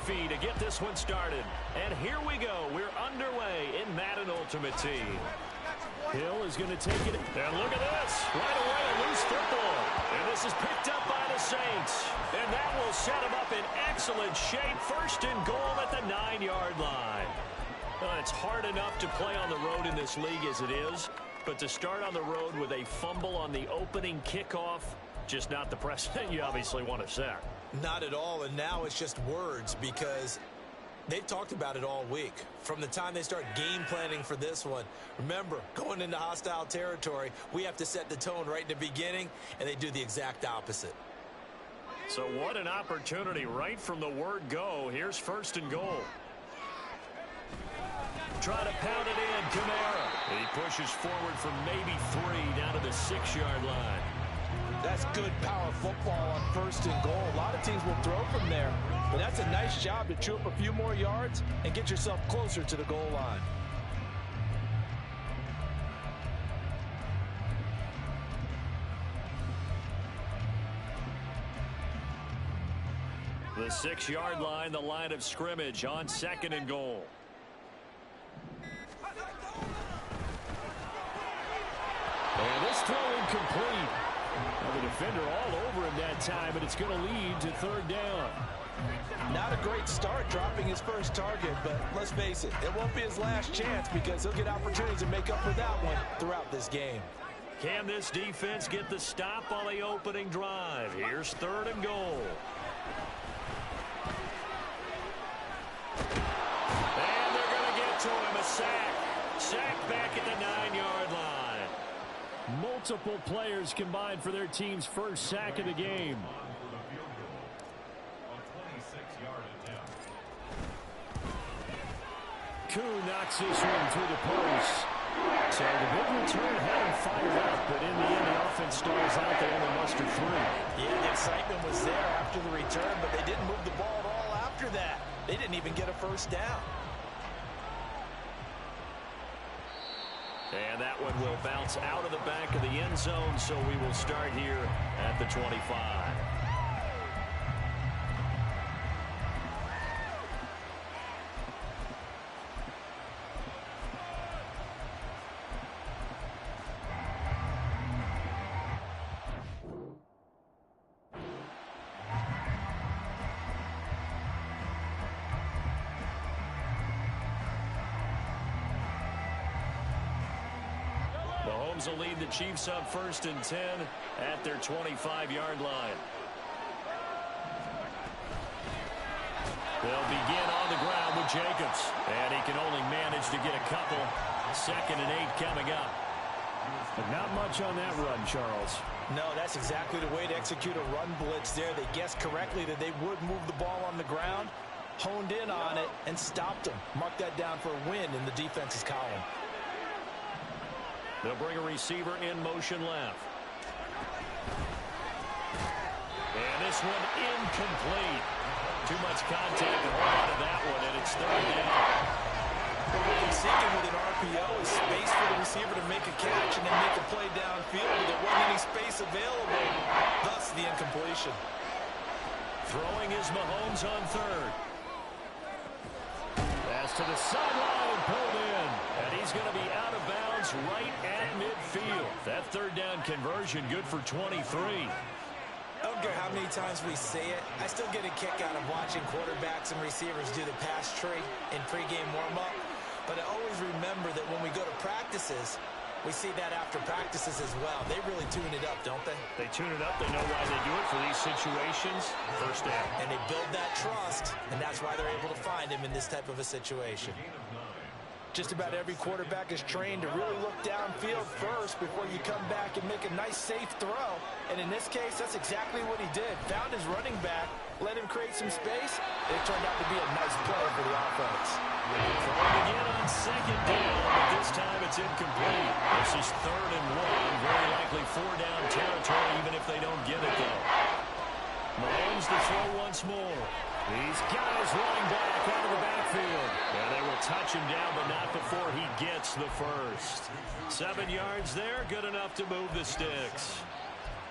fee to get this one started. And here we go. We're underway in Madden Ultimate Team. Hill is going to take it. And look at this. Right away, a loose football. And this is picked up by the Saints. And that will set them up in excellent shape. First and goal at the 9-yard line. It's hard enough to play on the road in this league as it is. But to start on the road with a fumble on the opening kickoff, just not the precedent you obviously want to set. Not at all, and now it's just words because they've talked about it all week. From the time they start game planning for this one, remember, going into hostile territory, we have to set the tone right in the beginning, and they do the exact opposite. So what an opportunity right from the word go. Here's first and goal. Try to pound it in, Kamara. He pushes forward for maybe 3 down to the 6-yard line. That's good power football on first and goal. A lot of teams will throw from there, but that's a nice job to chew up a few more yards and get yourself closer to the goal line. The 6-yard line, the line of scrimmage on second and goal. And this throw incomplete. Well, the defender all over him that time, but it's going to lead to third down. Not a great start dropping his first target, but let's face it, it won't be his last chance because he'll get opportunities to make up for that one throughout this game. Can this defense get the stop on the opening drive? Here's third and goal. And they're going to get to him, a sack. Sack back at the 9-yard line. Multiple players combined for their team's first sack of the game. Koo knocks this one through the post. So the big return had him fired up, but in the end, the offense stars out. They only mustered 3. Yeah, the excitement was there after the return, but they didn't move the ball at all after that. They didn't even get a first down. And that one will bounce out of the back of the end zone, so we will start here at the 25. Mahomes will lead the Chiefs up first and 10 at their 25-yard line. They'll begin on the ground with Jacobs. And he can only manage to get a couple. Second and 8 coming up. But not much on that run, Charles. No, that's exactly the way to execute a run blitz there. They guessed correctly that they would move the ball on the ground, honed in on it, and stopped them. Mark that down for a win in the defense's column. They'll bring a receiver in motion left. And this one incomplete. Too much contact to hold out of that one, and it's third down. What we're seeking with an RPO is space for the receiver to make a catch and then make a play downfield, but there wasn't any space available, thus the incompletion. Throwing is Mahomes on third. Pass to the sideline, pulled in, and he's going to be out of bounds right at midfield. That third down conversion good for 23. I don't care how many times we say it, I still get a kick out of watching quarterbacks and receivers do the pass tree in pregame warm-up. But I always remember that when we go to practices, we see that after practices as well. They really tune it up, don't they? They tune it up. They know why they do it for these situations. First down. And they build that trust, and that's why they're able to find him in this type of a situation. Just about every quarterback is trained to really look downfield first before you come back and make a nice, safe throw. And in this case, that's exactly what he did. Found his running back, let him create some space. It turned out to be a nice play for the offense. Throwing again on second down, but this time it's incomplete. This is third and 1. Very likely 4-down territory, even if they don't get it, though. Mahomes to throw once more. He's got his running back out of the backfield. And they will touch him down, but not before he gets the first. 7 yards there, good enough to move the sticks.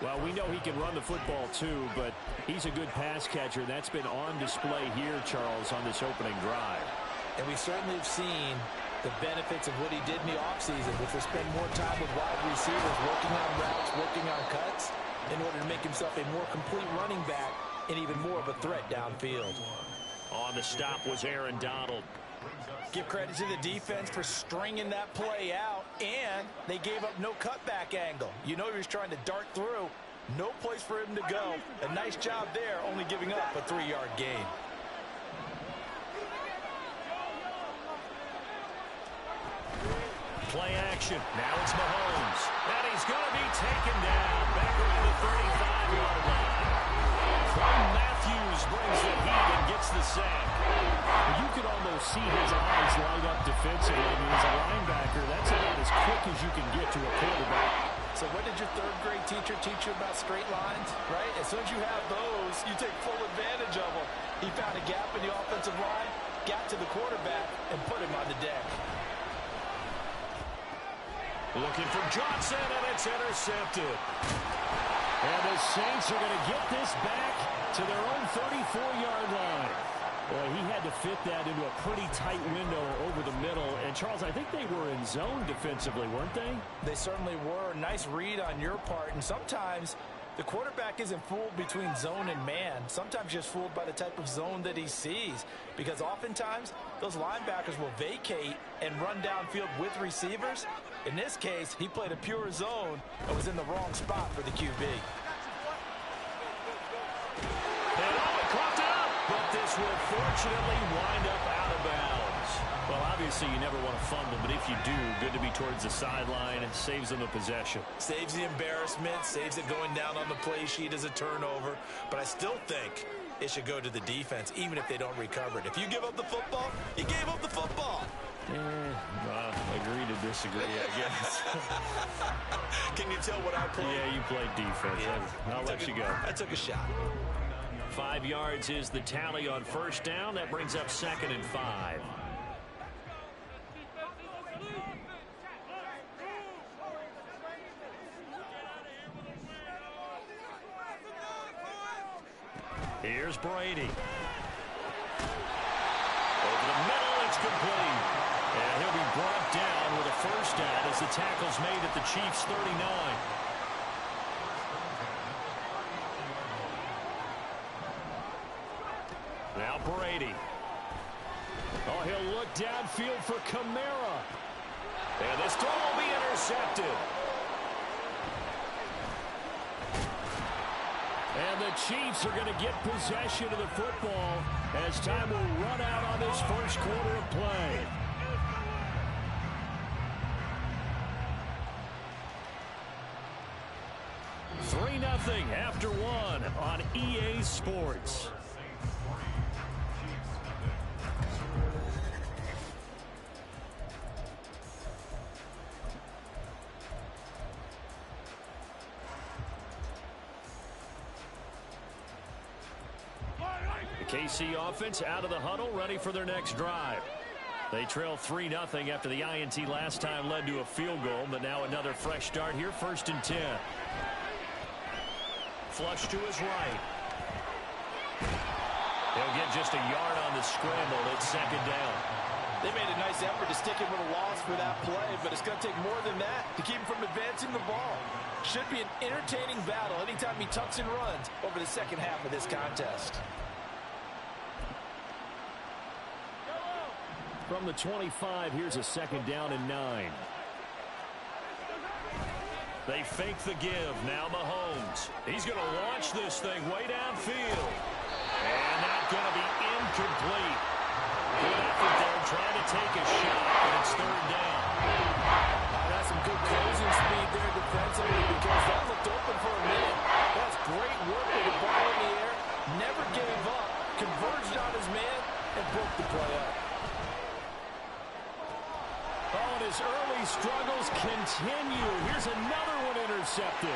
Well, we know he can run the football too, but he's a good pass catcher. That's been on display here, Charles, on this opening drive. And we certainly have seen the benefits of what he did in the offseason, which was spend more time with wide receivers, working on routes, working on cuts, in order to make himself a more complete running back and even more of a threat downfield. On the stop was Aaron Donald. Give credit to the defense for stringing that play out, and they gave up no cutback angle. You know he was trying to dart through. No place for him to go. A nice job there, only giving up a 3-yard gain. Play action. Now it's Mahomes. And he's going to be taken down back around the 35-yard line. Matthews brings the heat and gets the sack. You could almost see his eyes light up defensively. I mean, as a linebacker, that's about as quick as you can get to a quarterback. So what did your third-grade teacher teach you about straight lines, right? As soon as you have those, you take full advantage of them. He found a gap in the offensive line, got to the quarterback, and put him on the deck. Looking for Johnson, and it's intercepted. And the Saints are going to get this back to their own 34-yard line. Boy, he had to fit that into a pretty tight window over the middle. And, Charles, I think they were in zone defensively, weren't they? They certainly were. Nice read on your part. And sometimes the quarterback isn't fooled between zone and man. Sometimes just fooled by the type of zone that he sees. Because oftentimes, those linebackers will vacate and run downfield with receivers. In this case, he played a pure zone and was in the wrong spot for the QB. But this will fortunately wind up out of bounds. Well, obviously you never want to fumble, but if you do, good to be towards the sideline and saves them the possession. Saves the embarrassment, saves it going down on the play sheet as a turnover. But I still think it should go to the defense, even if they don't recover it. If you give up the football, you gave up the football. Agree to disagree, I guess. Can you tell what I played? Yeah, you played defense. Yeah. I'll let you go. I took a shot. 5 yards is the tally on first down. That brings up 2nd and 5. Here's Brady. Over the middle, it's complete. And he'll be brought down with a first down as the tackle's made at the Chiefs' 39. Now Brady. Oh, he'll look downfield for Kamara. And this throw will be intercepted. And the Chiefs are going to get possession of the football as time will run out on this first quarter of play. Three 3-0 after one on EA Sports. KC offense out of the huddle, ready for their next drive. They trail 3-0 after the INT last time led to a field goal, but now another fresh start here, 1st and 10. Flush to his right. They'll get just a yard on the scramble. It's 2nd down. They made a nice effort to stick him with a loss for that play, but it's going to take more than that to keep him from advancing the ball. Should be an entertaining battle anytime he tucks and runs over the second half of this contest. From the 25, here's a 2nd down and 9. They fake the give. Now Mahomes. He's going to launch this thing way downfield. And that's going to be incomplete. Good effort there, trying to take a shot, but it's 3rd down. That's some good closing speed there defensively because that looked open for a minute. That's great work with the ball in the air. Never gave up. Converged on his man and broke the play up. Oh, and his early struggles continue. Here's another one intercepted.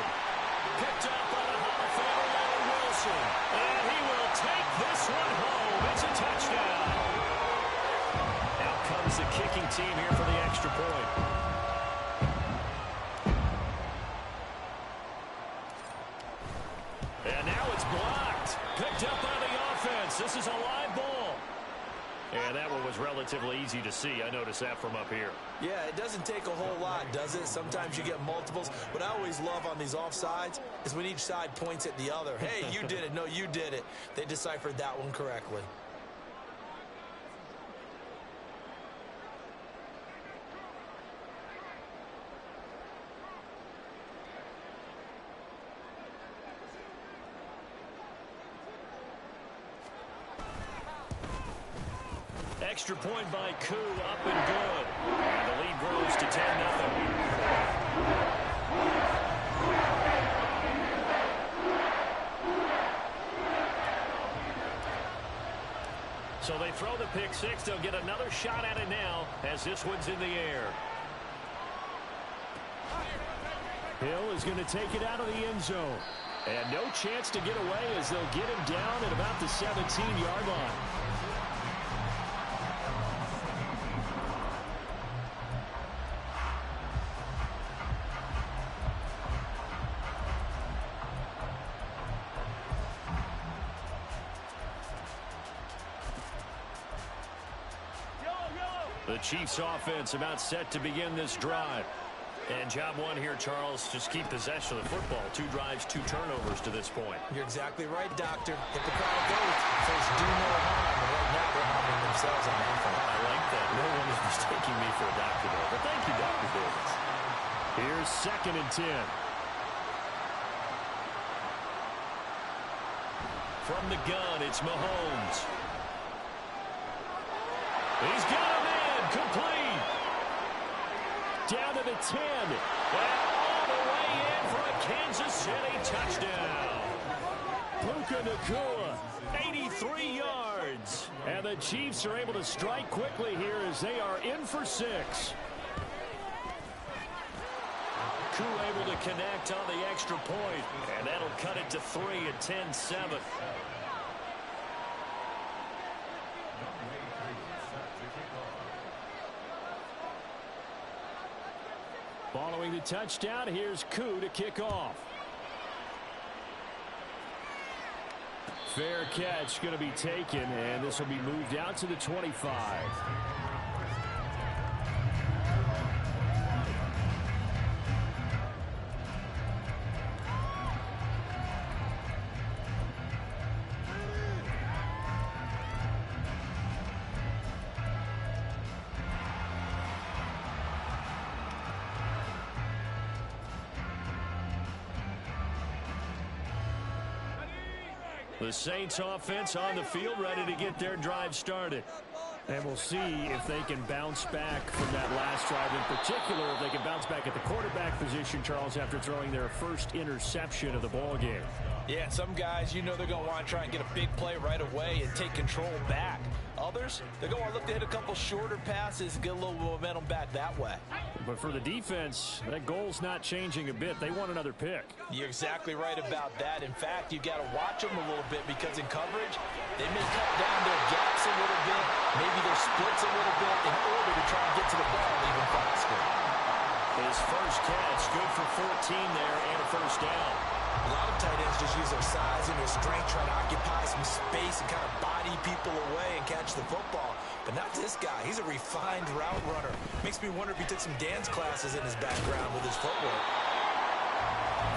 Picked up by the Hall of Famer, Larry Wilson. And he will take this one home. It's a touchdown. Out comes the kicking team here for the extra point. this is a live ball. And that one was relatively easy to see. I noticed that from up here. Yeah, it doesn't take a whole lot, does it? Sometimes you get multiples. What I always love on these offsides is when each side points at the other. Hey, you did it. No, you did it. They deciphered that one correctly. Extra point by Koo, up and good. And the lead grows to 10-0. So they throw the pick six. They'll get another shot at it now as this one's in the air. Hill is going to take it out of the end zone. And no chance to get away as they'll get him down at about the 17-yard line. The Chiefs offense about set to begin this drive. And job one here, Charles, just keep possession of the football. 2 drives, 2 turnovers to this point. You're exactly right, Doctor. Hippocratic oath says do no harm. And right now they're harming themselves on offense. I like that. No one is mistaking me for a doctor there. But thank you, Dr. Davis. Here's 2nd and 10. From the gun, it's Mahomes. He's got him in. Complete. Down to the 10. And all the way in for a Kansas City touchdown. Puka Nacua, 83 yards. And the Chiefs are able to strike quickly here as they are in for 6. Koo able to connect on the extra point. And that'll cut it to 3 at 10-7. Following the touchdown, here's Koo to kick off. Fair catch going to be taken, and this will be moved out to the 25. The Saints offense on the field, ready to get their drive started. And we'll see if they can bounce back from that last drive. In particular, if they can bounce back at the quarterback position, Charles, after throwing their first interception of the ball game. Yeah, some guys, you know they're going to want to try and get a big play right away and take control back. Others, they're going to look to hit a couple shorter passes and get a little momentum back that way. But for the defense, that goal's not changing a bit. They want another pick. You're exactly right about that. In fact, you've got to watch them a little bit because in coverage, they may cut down their gaps a little bit, maybe their splits a little bit in order to try and get to the ball even faster. His first catch, good for 14 there and a first down. A lot of tight ends just use their size and their strength, trying to occupy some space and kind of body people away and catch the football. But not this guy. He's a refined route runner. Makes me wonder if he took some dance classes in his background with his footwork.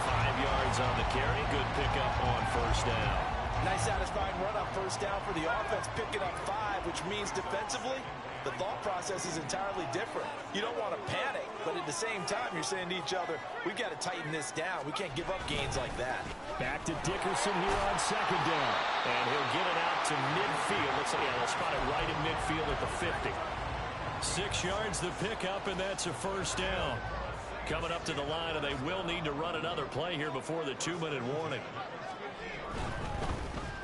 5 yards on the carry. Good pickup on first down. Nice satisfying run on first down for the offense, picking up 5, which means defensively, the thought process is entirely different. You don't want to panic, but at the same time, you're saying to each other, we've got to tighten this down. We can't give up gains like that. Back to Dickerson here on 2nd down. And he'll get it out to midfield. Looks like they'll spot it right in midfield at the 50. 6 yards the pickup, and that's a first down. Coming up to the line, and they will need to run another play here before the 2-minute warning.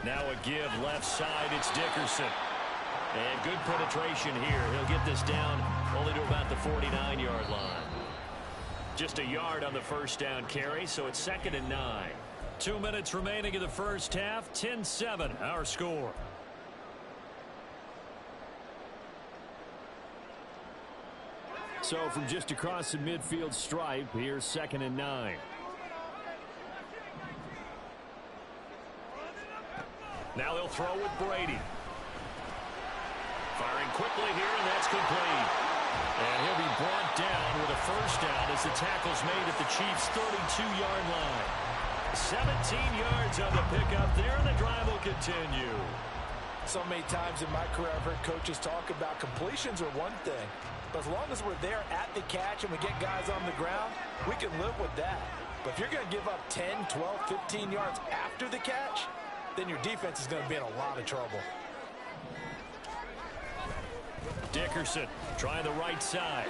Now a give left side. It's Dickerson. And good penetration here. He'll get this down only to about the 49-yard line. Just a yard on the first down carry, so it's 2nd and 9. 2 minutes remaining in the first half. 10-7, our score. So from just across the midfield stripe, here's 2nd and 9. Now they'll throw with Brady. Firing quickly here, and that's complete. And he'll be brought down with a first down as the tackle's made at the Chiefs' 32-yard line. 17 yards on the pickup there, and the drive will continue. So many times in my career I've heard coaches talk about completions are one thing, but as long as we're there at the catch and we get guys on the ground, we can live with that. But if you're going to give up 10, 12, 15 yards after the catch, then your defense is going to be in a lot of trouble. Dickerson trying the right side.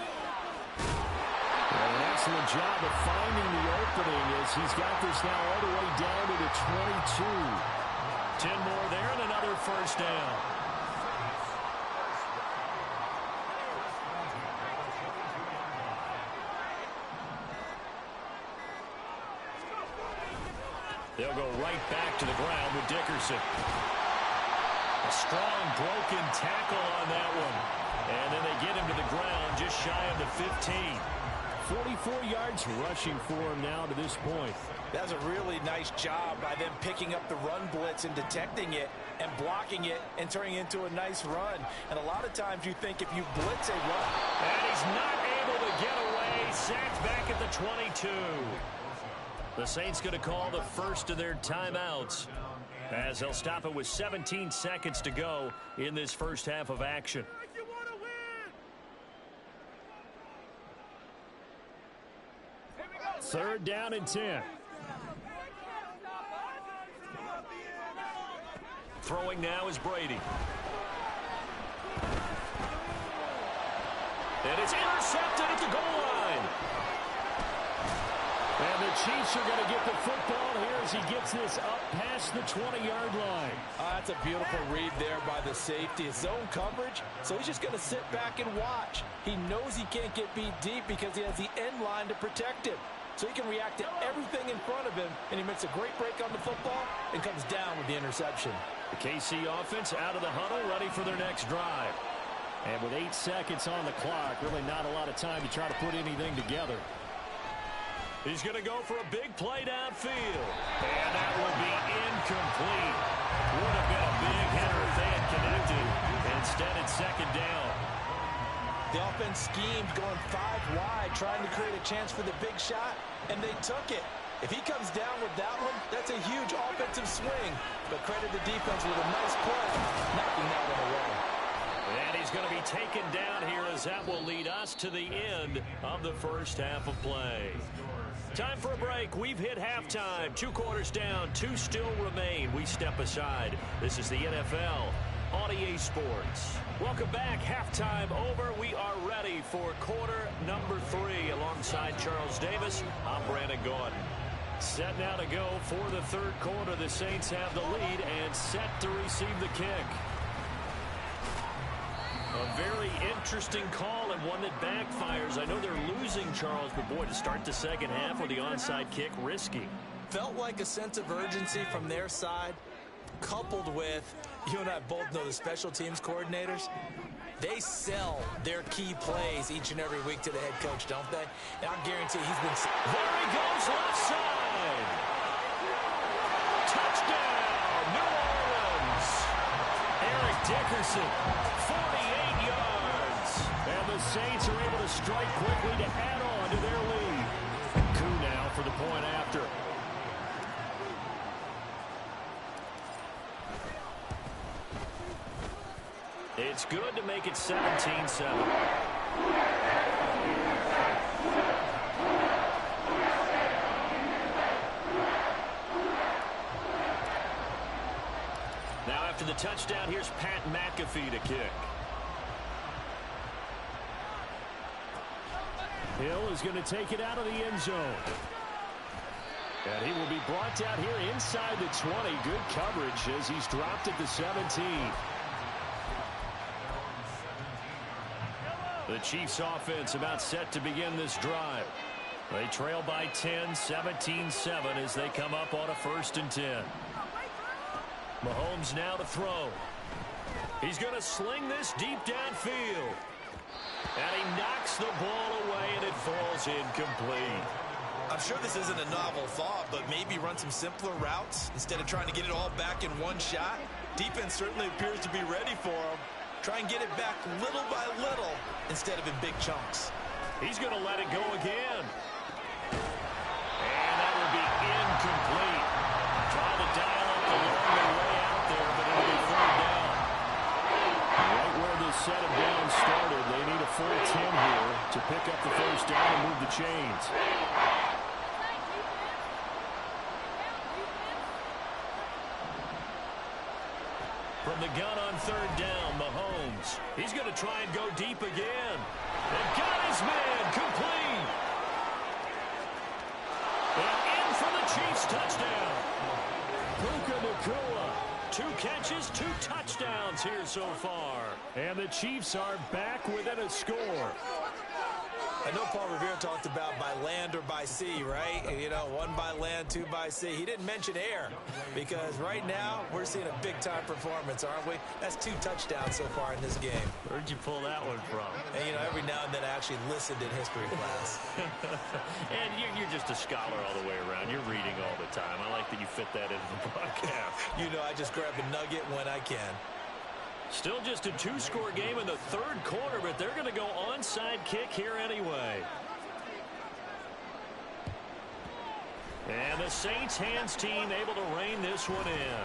Well, an excellent job of finding the opening as he's got this now all the way down to the 22. 10 more there and another first down. They'll go right back to the ground with Dickerson. A strong broken tackle on that one. And then they get him to the ground just shy of the 15. 44 yards rushing for him now to this point. That was a really nice job by them picking up the run blitz and detecting it and blocking it and turning it into a nice run. And a lot of times you think if you blitz a run. And he's not able to get away. Sacked back at the 22. The Saints going to call the first of their timeouts as they'll stop it with 17 seconds to go in this first half of action. Third down and 10. Throwing now is Brady. And it's intercepted at the goal line. And the Chiefs are going to get the football here as he gets this up past the 20-yard line. That's a beautiful read there by the safety. It's zone coverage, so he's just going to sit back and watch. He knows he can't get beat deep because he has the end line to protect him. So he can react to everything in front of him, and he makes a great break on the football and comes down with the interception. The KC offense out of the huddle, ready for their next drive. And with 8 seconds on the clock, really not a lot of time to try to put anything together. He's going to go for a big play downfield. And that will be incomplete. Would have been a big hitter if they had connected. Instead, it's second down. The offense schemed going 5 wide, trying to create a chance for the big shot, and they took it. If he comes down with that one, that's a huge offensive swing. But credit the defense with a nice play, knocking that one away. And he's going to be taken down here as that will lead us to the end of the first half of play. Time for a break. We've hit halftime. 2 quarters down, 2 still remain. We step aside. This is the NFL on EA Sports. Welcome back. Halftime over. We are ready for quarter number 3 alongside Charles Davis. I'm Brandon Gordon. Set now to go for the third quarter. The Saints have the lead and set to receive the kick. A very interesting call and one that backfires. I know they're losing, Charles, but boy, to start the second half with the onside kick, risky. Felt like a sense of urgency from their side, coupled with, you and I both know the special teams coordinators, they sell their key plays each and every week to the head coach, don't they? And I guarantee he's been... There he goes, left side. Touchdown, New Orleans. Eric Dickerson, 48 yards. And the Saints are able to strike quickly to add on to their lead. Coup now for the point after. It's good to make it 17-7. Now after the touchdown, here's Pat McAfee to kick. Hill is going to take it out of the end zone. And he will be brought down here inside the 20. Good coverage as he's dropped at the 17. The Chiefs offense about set to begin this drive. They trail by 10, 17-7 as they come up on a 1st and 10. Mahomes now to throw. He's going to sling this deep downfield. And he knocks the ball away and it falls incomplete. I'm sure this isn't a novel thought, but maybe run some simpler routes instead of trying to get it all back in one shot. Defense certainly appears to be ready for him. Try and get it back little by little instead of in big chunks. He's going to let it go again. And that will be incomplete. Trying to dial up the long way out there, but it'll be third down. Right where this set of downs started, they need a full 10 here to pick up the first down and move the chains. From the gun on third down, Mahomes. He's going to try and go deep again. And got his man complete. And in for the Chiefs touchdown. Puka Nacua. 2 catches, 2 touchdowns here so far. And the Chiefs are back within a score. I know Paul Revere talked about by land or by sea, right? You know, 1 by land, 2 by sea. He didn't mention air because right now we're seeing a big-time performance, aren't we? That's 2 touchdowns so far in this game. Where'd you pull that one from? And, you know, every now and then I actually listened in history class. And you're just a scholar all the way around. You're reading all the time. I like that you fit that into the broadcast. You know, I just grab a nugget when I can. Still just a 2-score game in the third quarter, but they're going to go onside kick here anyway. And the Saints hands team able to rein this one in.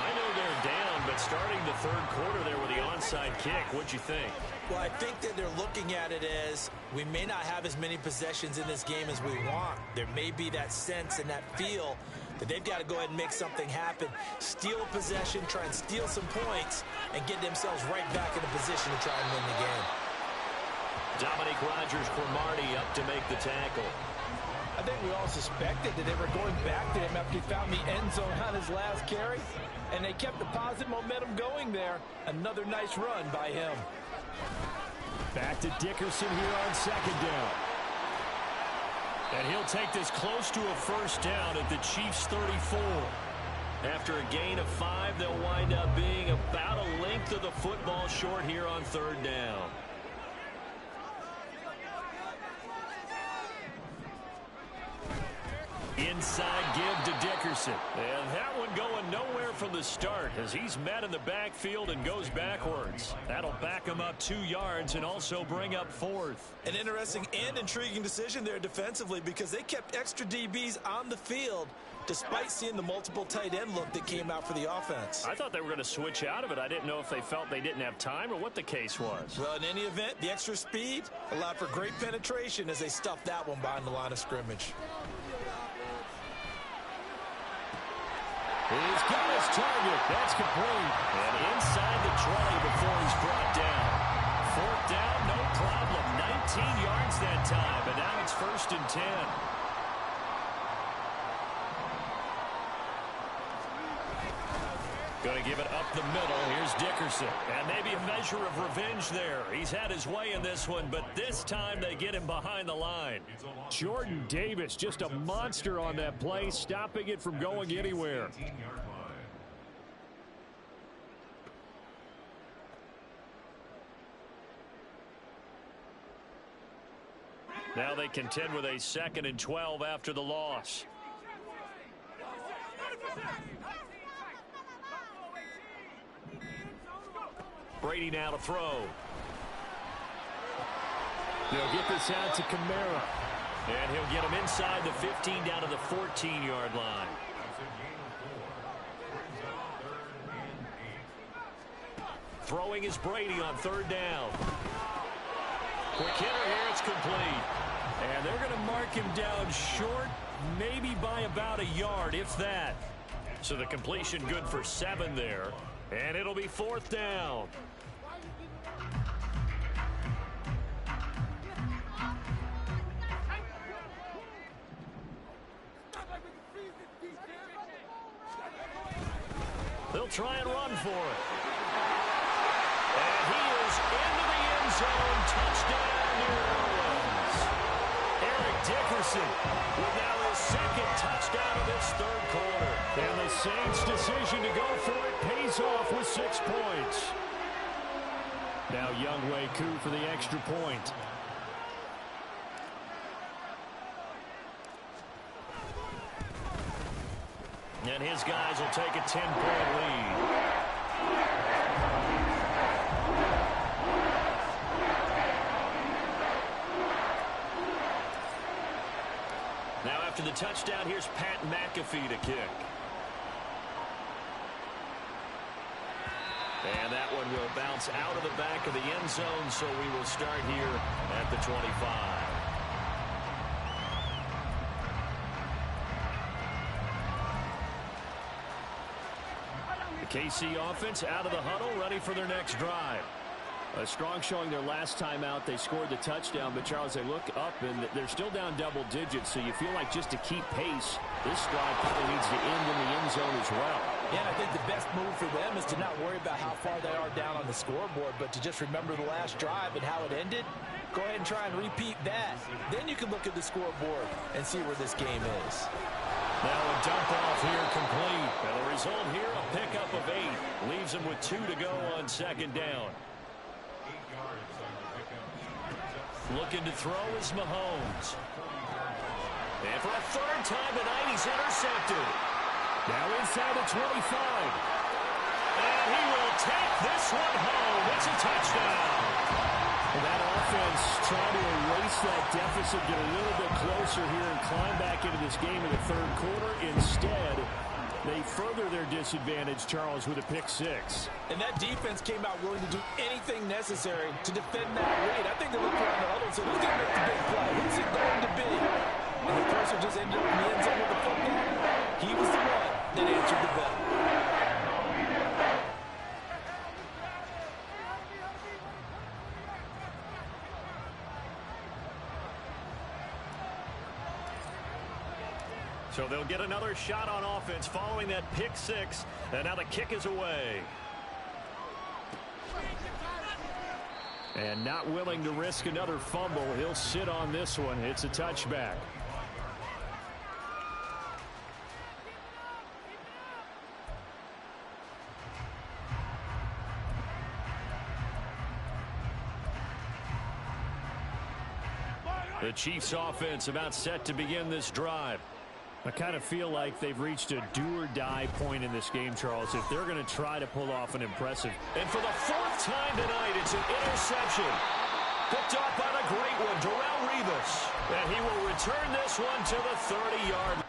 I know they're down, but starting the third quarter there with the onside kick, what'd you think? Well, I think that they're looking at it as we may not have as many possessions in this game as we want. There may be that sense and that feel that they've got to go ahead and make something happen, steal a possession, try and steal some points, and get themselves right back in a position to try and win the game. Dominique Rodgers-Cromartie up to make the tackle. I think we all suspected that they were going back to him after he found the end zone on his last carry, and they kept the positive momentum going there. Another nice run by him. Back to Dickerson here on second down. And he'll take this close to a first down at the Chiefs' 34. After a gain of 5, they'll wind up being about a length of the football short here on third down. Inside give to Dickerson. And that one going nowhere from the start as he's met in the backfield and goes backwards. That'll back him up 2 yards and also bring up 4th. An interesting and intriguing decision there defensively because they kept extra DBs on the field despite seeing the multiple tight end look that came out for the offense. I thought they were going to switch out of it. I didn't know if they felt they didn't have time or what the case was. Well, in any event, the extra speed allowed for great penetration as they stuffed that one behind the line of scrimmage. He's got his target. That's complete. And inside the 20 before he's brought down. 4th down, no problem. 19 yards that time, but now it's 1st and 10. Going to give it up the middle. Here's Dickerson. And maybe a measure of revenge there. He's had his way in this one, but this time they get him behind the line. Jordan Davis, just a monster on that play, stopping it from going anywhere. Now they contend with a 2nd and 12 after the loss. Brady now to throw. They'll get this out to Kamara. And he'll get him inside the 15 down to the 14-yard line. Throwing is Brady on 3rd down. Quick hitter here, it's complete. And they're going to mark him down short, maybe by about a yard, if that. So the completion good for 7 there. And it'll be 4th down. They'll try and run for it. And he is into the end zone. Touchdown, New Orleans. Eric Dickerson with now his 2nd touchdown of this 3rd quarter. And the Saints' decision to go for it pays off with 6 points. Now Younghoe Koo for the extra point. And his guys will take a 10-point lead. Now after the touchdown, here's Pat McAfee to kick. And that one will bounce out of the back of the end zone, so we will start here at the 25. The KC offense out of the huddle, ready for their next drive. A strong showing their last time out. They scored the touchdown, but Charles, they look up and they're still down double digits, so you feel like just to keep pace, this drive probably needs to end in the end zone as well. Yeah, I think the best move for them is to not worry about how far they are down on the scoreboard, but to just remember the last drive and how it ended. Go ahead and try and repeat that. Then you can look at the scoreboard and see where this game is. Now a dump off here complete. And the result here, a pickup of 8. Leaves them with 2 to go on second down. Looking to throw is Mahomes. And for a third time tonight, he's intercepted. Now inside the 25. And he will take this one home. It's a touchdown. And that offense trying to erase that deficit, get a little bit closer here and climb back into this game in the third quarter. Instead, they further their disadvantage, Charles, with a pick-6. And that defense came out willing to do anything necessary to defend that lead. I think they looked around the huddle and said, who's going to make the big play? Who's it going to be? And the person just ended up in the end zone with the football. He was the one that answered the bell. So they'll get another shot on offense following that pick-6, and now the kick is away. And not willing to risk another fumble. He'll sit on this one. It's a touchback. The Chiefs offense about set to begin this drive. I kind of feel like they've reached a do-or-die point in this game, Charles, if they're going to try to pull off an impressive. And for the 4th time tonight, it's an interception. Picked off by the great one, Darrelle Revis. And he will return this one to the 30-yard line.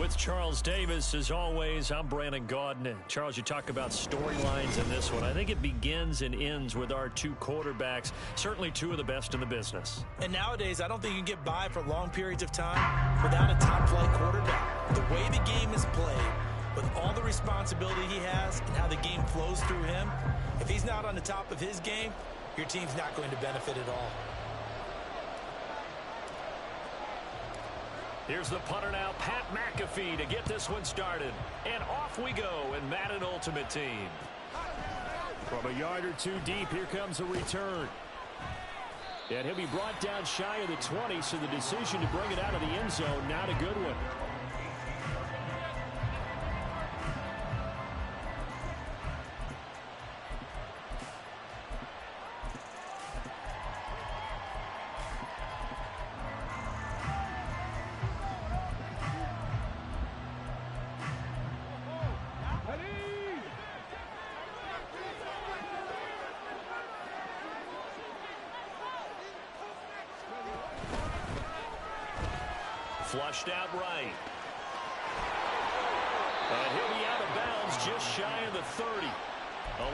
With Charles Davis, as always, I'm Brandon Gaudin. Charles, you talk about storylines in this one. I think it begins and ends with our two quarterbacks, certainly two of the best in the business. And nowadays, I don't think you can get by for long periods of time without a top-flight quarterback. The way the game is played, with all the responsibility he has and how the game flows through him, if he's not on the top of his game, your team's not going to benefit at all. Here's the punter now, Pat McAfee, to get this one started. And off we go in Madden Ultimate Team. From a yard or two deep, here comes a return. And he'll be brought down shy of the 20, so the decision to bring it out of the end zone, not a good one. Flushed out right. And he'll be out of bounds just shy of the 30.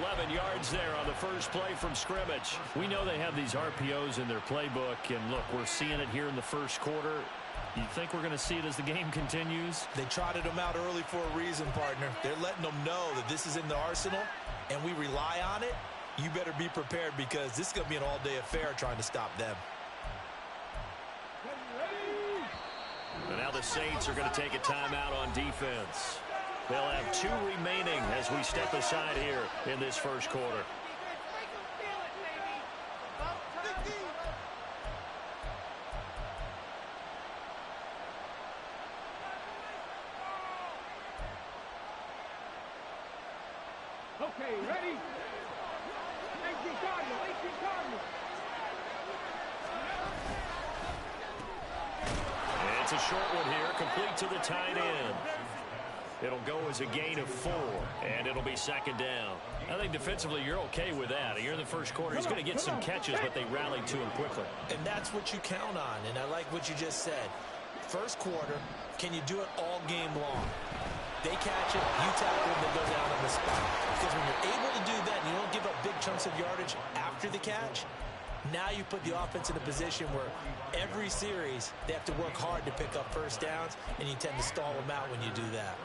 11 yards there on the first play from scrimmage. We know they have these RPOs in their playbook, and look, we're seeing it here in the first quarter. You think we're going to see it as the game continues? They trotted them out early for a reason, partner. They're letting them know that this is in the arsenal, and we rely on it. You better be prepared because this is going to be an all-day affair trying to stop them. And now the Saints are going to take a timeout on defense. They'll have 2 remaining as we step aside here in this first quarter. Okay, ready? 18 Cardinal, 18 Cardinal. It's a short one here, complete to the tight end. It'll go as a gain of 4, and it'll be second down. I think defensively you're okay with that. You're in the first quarter. He's going to get some catches, but they rallied to him quickly. And that's what you count on, and I like what you just said. First quarter, can you do it all game long? They catch it, you tackle them, they go down on the spot. Because when you're able to do that and you don't give up big chunks of yardage after the catch, now you put the offense in a position where every series they have to work hard to pick up first downs, and you tend to stall them out when you do that.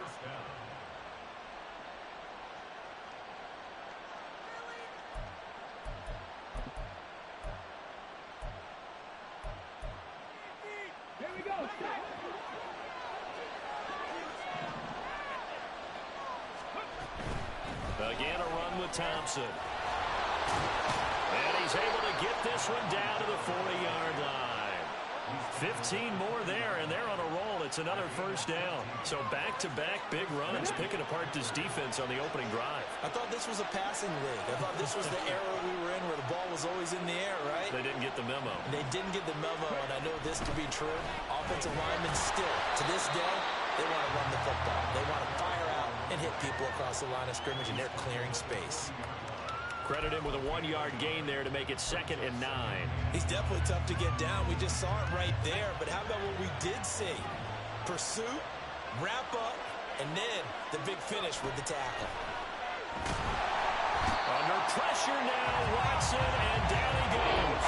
Here we go. Again, a run with Thompson. And he's able to get this one down to the 40-yard line. 15 more there, and they're on a roll. It's another first down. So back-to-back big runs, picking apart this defense on the opening drive. I thought this was a passing league. I thought this was the era we were in where the ball was always in the air, right? They didn't get the memo. They didn't get the memo, and I know this to be true. Offensive linemen still, to this day, they want to run the football. They want to fire out and hit people across the line of scrimmage, and they're clearing space. Credit him with a 1-yard gain there to make it 2nd and 9. He's definitely tough to get down. We just saw it right there. But how about what we did see? Pursuit, wrap up, and then the big finish with the tackle. Under pressure now, Watson, and down he goes.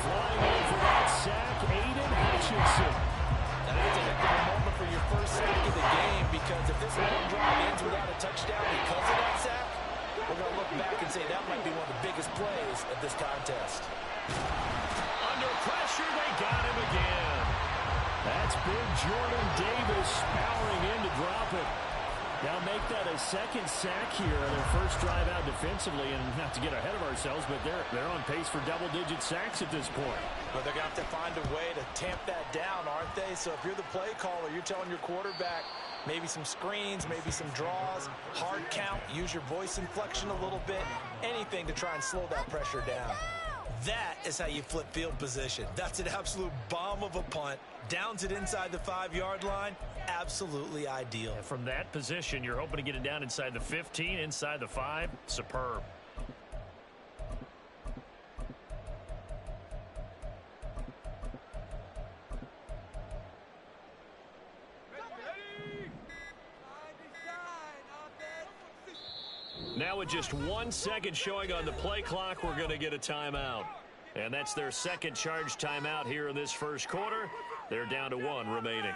Flying in for that sack, Aiden Hutchinson. Now that's a heck of a moment for your first sack of the game, because if this long drive ends without a touchdown because of that sack, we're going to look back and say that might be one of the biggest plays of this contest. Under pressure, they got him again. That's big Jordan Davis powering in to drop it. Now make that a second sack here on their first drive out defensively, and not to get ahead of ourselves, but they're on pace for double-digit sacks at this point. But they're going to have to find a way to tamp that down, aren't they? So if you're the play caller, you're telling your quarterback, maybe some screens, maybe some draws, hard count, use your voice inflection a little bit, anything to try and slow that pressure down. That is how you flip field position. That's an absolute bomb of a punt. Downs it inside the 5-yard line. Absolutely ideal. From that position, you're hoping to get it down inside the 15, inside the 5. Superb. Now with just 1 second showing on the play clock, we're going to get a timeout. And that's their second charge timeout here in this first quarter. They're down to 1 remaining.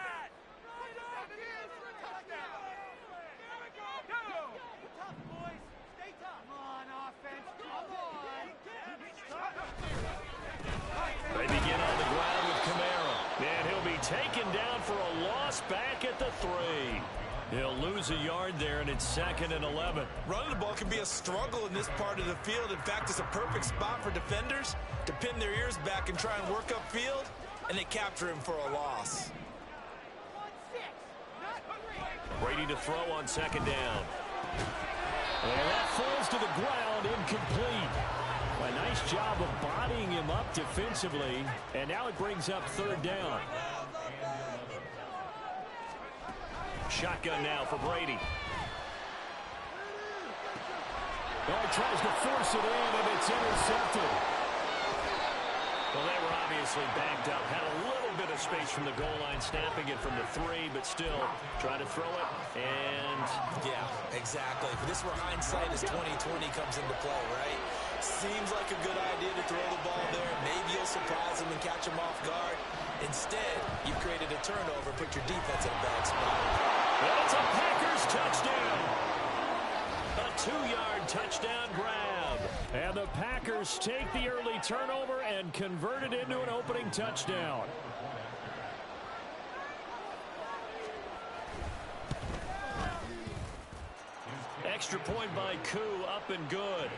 They begin on the ground with Kamara. And he'll be taken down for a loss back at the 3. He'll lose a yard there, and it's 2nd and 11. Running the ball can be a struggle in this part of the field. In fact, it's a perfect spot for defenders to pin their ears back and try and work upfield, and they capture him for a loss. Brady to throw on 2nd down. And that falls to the ground, incomplete. A nice job of bodying him up defensively, and now it brings up 3rd down. Shotgun now for Brady. Oh, he tries to force it in, and it's intercepted. Well, they were obviously backed up. Had a little bit of space from the goal line, snapping it from the 3, but still trying to throw it. And yeah, exactly. If this were hindsight as 2020 comes into play, right? Seems like a good idea to throw the ball there. Maybe you'll surprise them and catch them off guard. Instead, you've created a turnover, put your defense in a bad spot. And it's a Packers touchdown. A 2-yard touchdown grab. And the Packers take the early turnover and convert it into an opening touchdown. Extra point by Koo, up and good.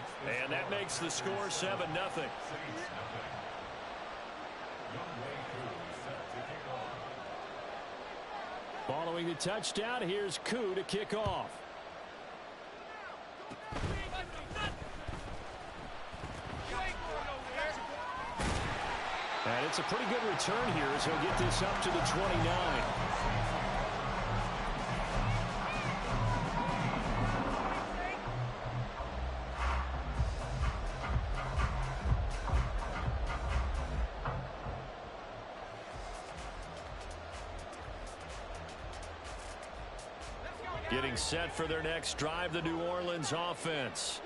And that makes the score 7-0. Following the touchdown, here's Koo to kick off. And it's a pretty good return here as he'll get this up to the 29. Getting set for their next drive, the New Orleans offense.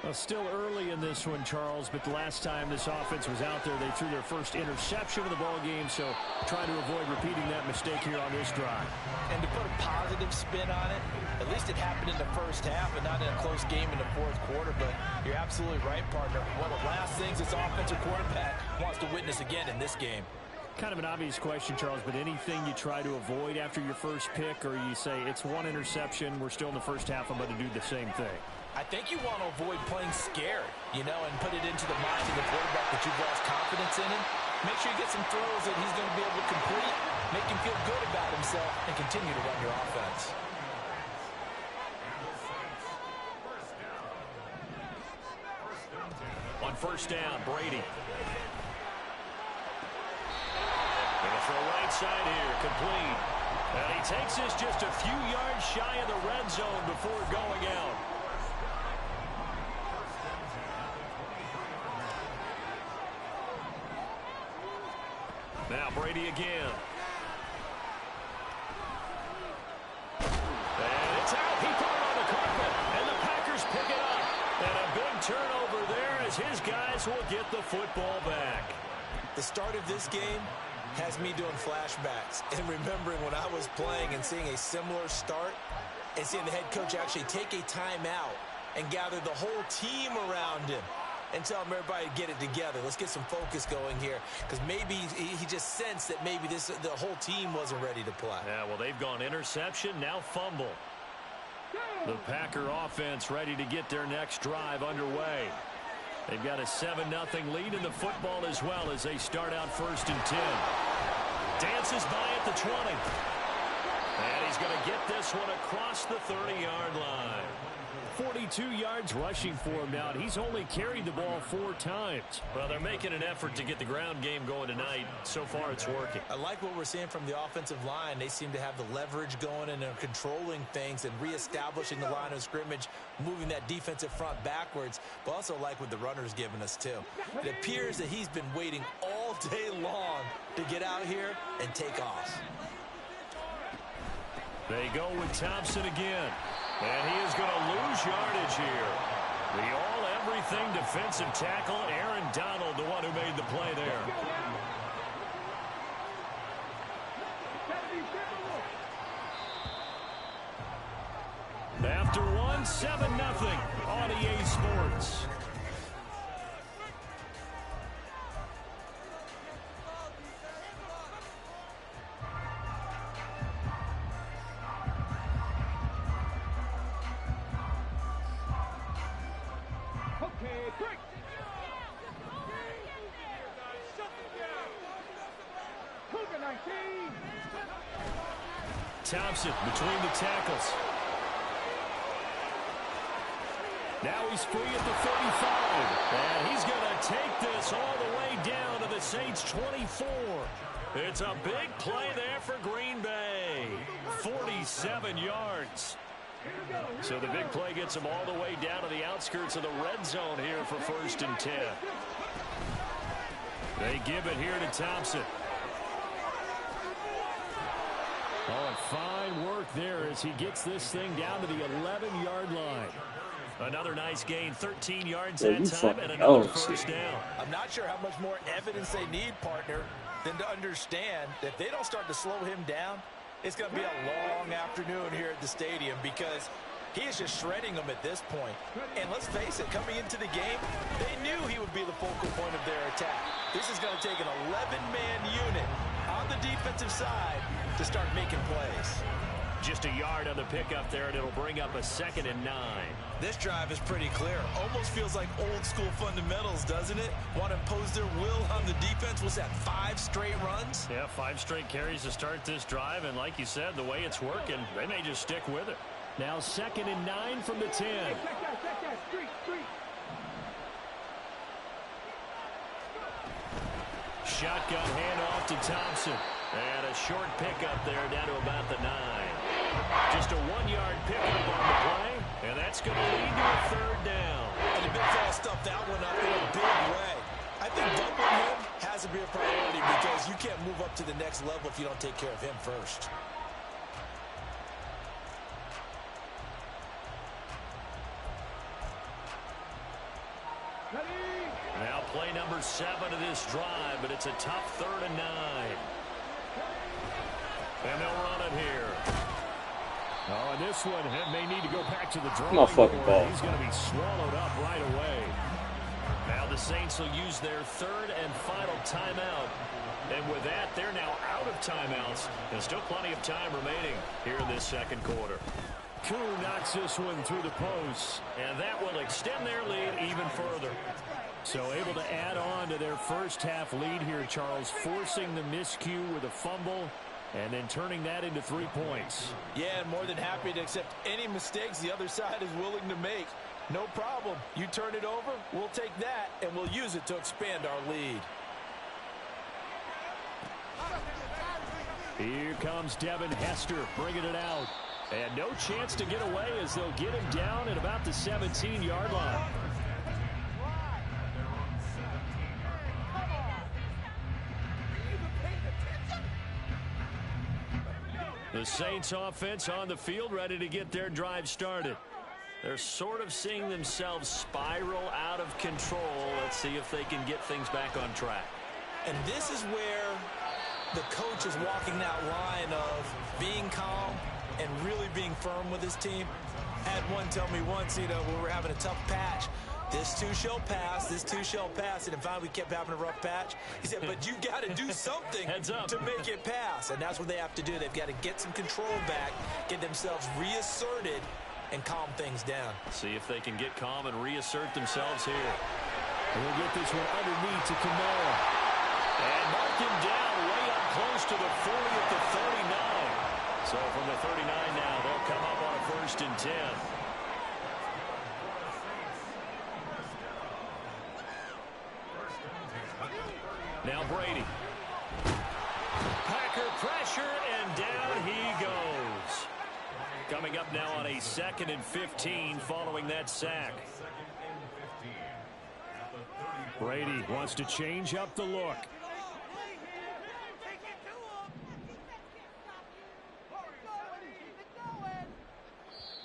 Well, still early in this one, Charles, but the last time this offense was out there, they threw their first interception of the ball game, so trying to avoid repeating that mistake here on this drive. And to put a positive spin on it, at least it happened in the first half and not in a close game in the fourth quarter, but you're absolutely right, partner. One of the last things this offensive quarterback wants to witness again in this game. Kind of an obvious question, Charles, but anything you try to avoid after your first pick, or you say it's 1 interception, we're still in the first half, I'm going to do the same thing? I think you want to avoid playing scared, and put it into the mind of the quarterback that you've lost confidence in him. Make sure you get some throws that he's going to be able to complete, make him feel good about himself, and continue to run your offense. On 1st down, Brady. Gonna throw right side here, complete. And he takes this just a few yards shy of the red zone before going out. Now Brady again. And it's out. He threw it on the carpet, and the Packers pick it up. And a big turnover there as his guys will get the football back. The start of this game has me doing flashbacks and remembering when I was playing and seeing a similar start and seeing the head coach actually take a timeout and gather the whole team around him and tell him everybody to get it together. Let's get some focus going here, because maybe he just sensed that maybe the whole team wasn't ready to play. Yeah, well, they've gone interception, now fumble. The Packer offense ready to get their next drive underway. They've got a 7-0 lead in the football as well as they start out 1st and 10. Dances by at the 20. And he's going to get this one across the 30-yard line. 42 yards rushing for him now. He's only carried the ball 4 times. Well, they're making an effort to get the ground game going tonight. So far, it's working. I like what we're seeing from the offensive line. They seem to have the leverage going, and they're controlling things and reestablishing the line of scrimmage, moving that defensive front backwards, but also like what the runner's giving us, too. It appears that he's been waiting all day long to get out here and take off. They go with Thompson again. And he is going to lose yardage here. The all-everything defensive tackle, Aaron Donald, the one who made the play there. After one, 7-0 on EA Sports. Thompson between the tackles. Now he's free at the 35. And he's going to take this all the way down to the Saints' 24. It's a big play there for Green Bay. 47 yards. So the big play gets him all the way down to the outskirts of the red zone here for 1st and 10. They give it here to Thompson. Oh, fine work there as he gets this thing down to the 11-yard line. Another nice gain, 13 yards that time, and another first down. I'm not sure how much more evidence they need, partner, than to understand that if they don't start to slow him down, it's going to be a long afternoon here at the stadium because he is just shredding them at this point. And let's face it, coming into the game, they knew he would be the focal point of their attack. This is going to take an 11-man unit on the defensive side to start making plays. Just a yard on the pickup there, and it'll bring up a 2nd and 9. This drive is pretty clear. Almost feels like old school fundamentals, doesn't it? Want to impose their will on the defense. Was that 5 straight runs? Yeah, 5 straight carries to start this drive, and like you said, the way it's working, they may just stick with it. Now 2nd and 9 from the 10. Shotgun handoff to Thompson. And a short pickup there down to about the 9. Just a 1-yard pickup on the play, and that's going to lead to a 3rd down. And the big fella stuffed that one up in a big way. I think doubling him has to be a priority because you can't move up to the next level if you don't take care of him first. Now play number 7 of this drive, but it's a tough 3rd and 9. And they'll run it here. Oh, and this one may need to go back to the drawing board. He's going to be swallowed up right away. Now the Saints will use their 3rd and final timeout. And with that, they're now out of timeouts. There's still plenty of time remaining here in this 2nd quarter. Koo knocks this one through the post. And that will extend their lead even further. So able to add on to their first half lead here, Charles, forcing the miscue with a fumble and then turning that into 3 points. Yeah, and more than happy to accept any mistakes the other side is willing to make. No problem. You turn it over, we'll take that, and we'll use it to expand our lead. Here comes Devin Hester bringing it out. And no chance to get away as they'll get him down at about the 17-yard line. The Saints offense on the field ready to get their drive started. They're sort of seeing themselves spiral out of control. Let's see if they can get things back on track. And this is where the coach is walking that line of being calm and really being firm with his team. Had one tell me once, when we were having a tough patch, this too shall pass, this too shall pass. And finally we kept having a rough patch. He said, but you got to do something to make it pass. And that's what they have to do. They've got to get some control back, get themselves reasserted, and calm things down. See if they can get calm and reassert themselves here. And we'll get this one underneath to Kamara. And mark him down way up close to the 40 at the 39. So from the 39 now, they'll come up on a 1st and 10. Now Brady. Packer pressure, and down he goes. Coming up now on a 2nd and 15 following that sack. Brady wants to change up the look.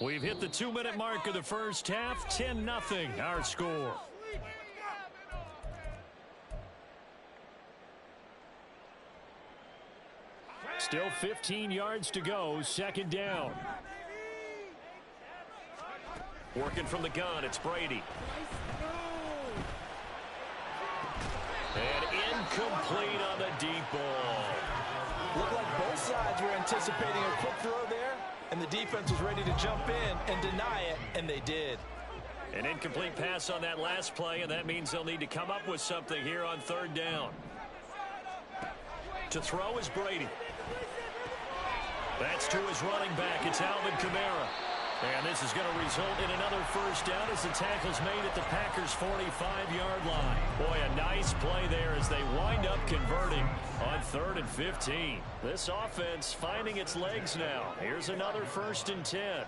We've hit the 2-minute mark of the first half. 10-0 our score. Still 15 yards to go. Second down. Working from the gun, it's Brady. And incomplete on the deep ball. Looked like both sides were anticipating a quick throw there, and the defense was ready to jump in and deny it, and they did. An incomplete pass on that last play, and that means they'll need to come up with something here on third down. To throw is Brady. That's to his running back. It's Alvin Kamara. And this is going to result in another first down as the tackle's made at the Packers' 45-yard line. Boy, a nice play there as they wind up converting on 3rd and 15. This offense finding its legs now. Here's another 1st and 10.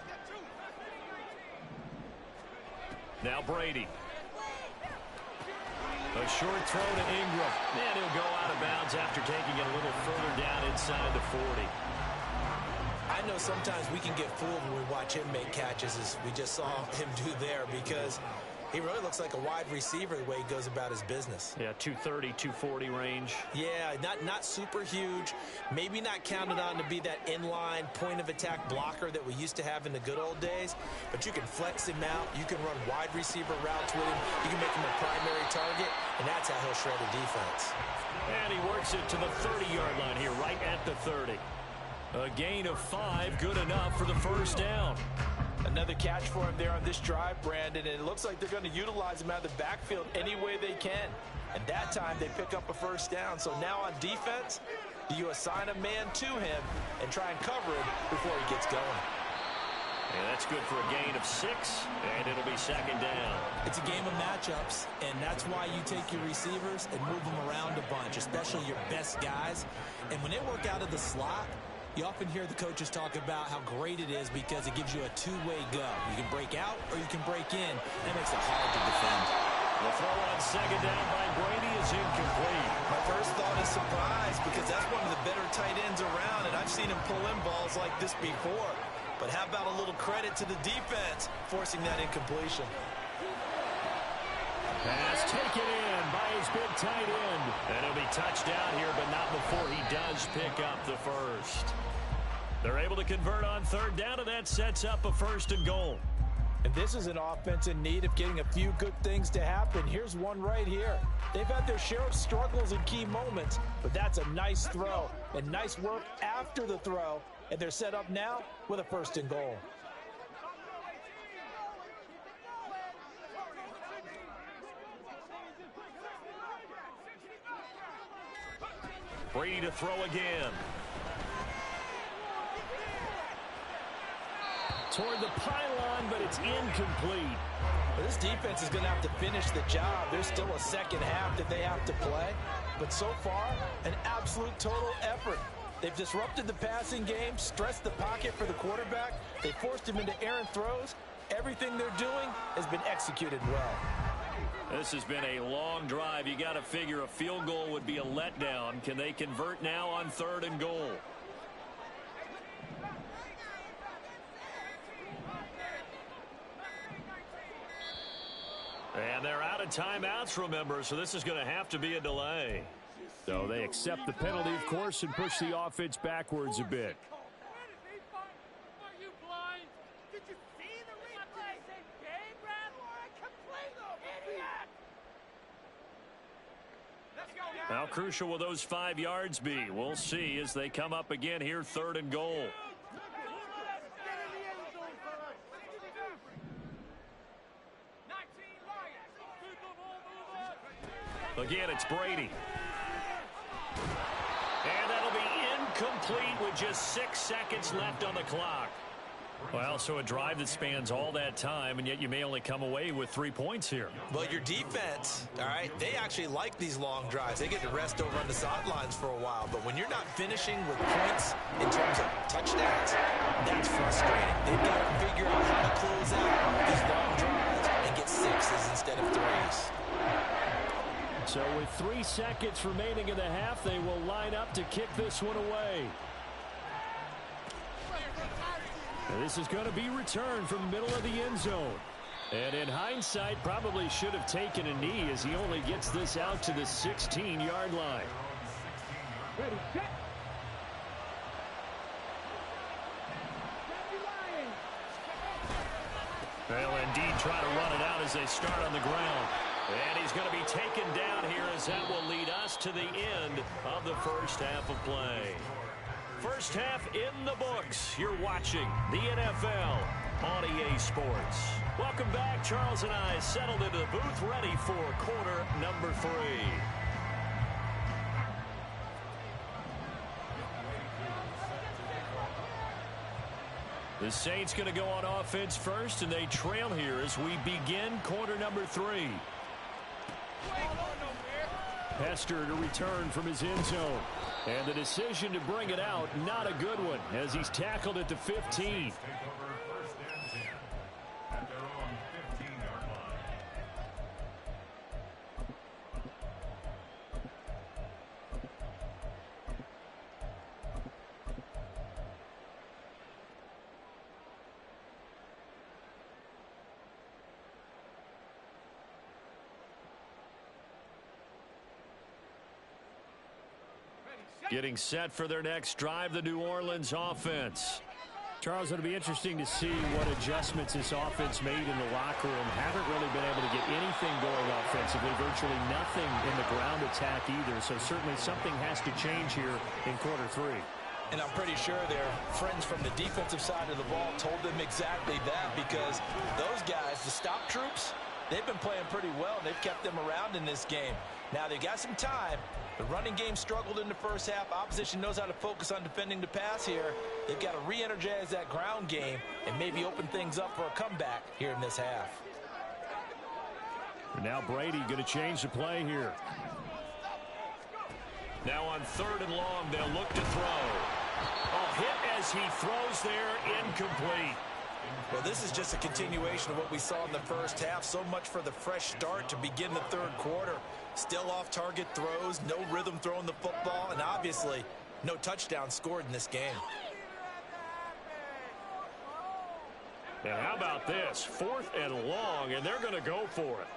Now Brady. A short throw to Ingram. And he'll go out of bounds after taking it a little further down inside the 40. I know sometimes we can get fooled when we watch him make catches, as we just saw him do there, because he really looks like a wide receiver the way he goes about his business. Yeah, 230, 240 range. Yeah, not super huge. Maybe not counted on to be that inline point-of-attack blocker that we used to have in the good old days, but you can flex him out. You can run wide receiver routes with him. You can make him a primary target, and that's how he'll shred a defense. And he works it to the 30-yard line here, right at the 30. A gain of 5, good enough for the first down. Another catch for him there on this drive, Brandon, and it looks like they're going to utilize him out of the backfield any way they can. And that time they pick up a first down. So now on defense, do you assign a man to him and try and cover him before he gets going? And that's good for a gain of 6, and it'll be second down. It's a game of matchups, and that's why you take your receivers and move them around a bunch, especially your best guys. And when they work out of the slot, you often hear the coaches talk about how great it is because it gives you a two-way go. You can break out or you can break in. That makes it hard to defend. The throw on second down by Brady is incomplete. My first thought is surprise because that's one of the better tight ends around, and I've seen him pull in balls like this before. But how about a little credit to the defense forcing that incompletion? Pass taken in by his big tight end. And he'll be touched down here, but not before he does pick up the first. They're able to convert on third down, and that sets up a 1st and goal. And this is an offense in need of getting a few good things to happen. Here's one right here. They've had their share of struggles in key moments, but that's a nice throw and nice work after the throw. And they're set up now with a 1st and goal. Brady to throw again. Toward the pylon, but it's incomplete. Well, this defense is going to have to finish the job. There's still a second half that they have to play. But so far, an absolute total effort. They've disrupted the passing game, stressed the pocket for the quarterback. They forced him into errant throws. Everything they're doing has been executed well. This has been a long drive. You got to figure a field goal would be a letdown. Can they convert now on 3rd and goal? And they're out of timeouts, remember, so this is going to have to be a delay. So they accept the penalty, of course, and push the offense backwards a bit. How crucial will those 5 yards be? We'll see as they come up again here, 3rd and goal. Again, it's Brady. And that'll be incomplete with just 6 seconds left on the clock. Well, so a drive that spans all that time, and yet you may only come away with 3 points here. Well, your defense, all right, they actually like these long drives. They get to rest over on the sidelines for a while. But when you're not finishing with points in terms of touchdowns, that's frustrating. They've got to figure out how to close out these long drives and get 6s instead of 3s. So with 3 seconds remaining in the half, they will line up to kick this one away. And this is going to be returned from the middle of the end zone. And in hindsight, probably should have taken a knee as he only gets this out to the 16-yard line. Ready, set. They'll indeed try to run it out as they start on the ground. And he's going to be taken down here as that will lead us to the end of the first half of play. First half in the books. You're watching the NFL on EA Sports. Welcome back. Charles and I settled into the booth ready for quarter number 3. The Saints going to go on offense first, and they trail here as we begin quarter number 3. Hester to return from his end zone. And the decision to bring it out, not a good one, as he's tackled at the 15. Getting set for their next drive, the New Orleans offense. Charles, it'll be interesting to see what adjustments this offense made in the locker room. Haven't really been able to get anything going offensively, virtually nothing in the ground attack either. So certainly something has to change here in quarter 3. And I'm pretty sure their friends from the defensive side of the ball told them exactly that, because those guys, the stop troops, they've been playing pretty well. They've kept them around in this game. Now they've got some time. The running game struggled in the first half. Opposition knows how to focus on defending the pass here. They've got to re-energize that ground game and maybe open things up for a comeback here in this half. And now Brady going to change the play here. Now on 3rd and long, they'll look to throw. A hit as he throws there, incomplete. Well, this is just a continuation of what we saw in the first half. So much for the fresh start to begin the 3rd quarter. Still off-target throws, no rhythm throwing the football, and obviously no touchdown scored in this game. And how about this? 4th and long, and they're going to go for it.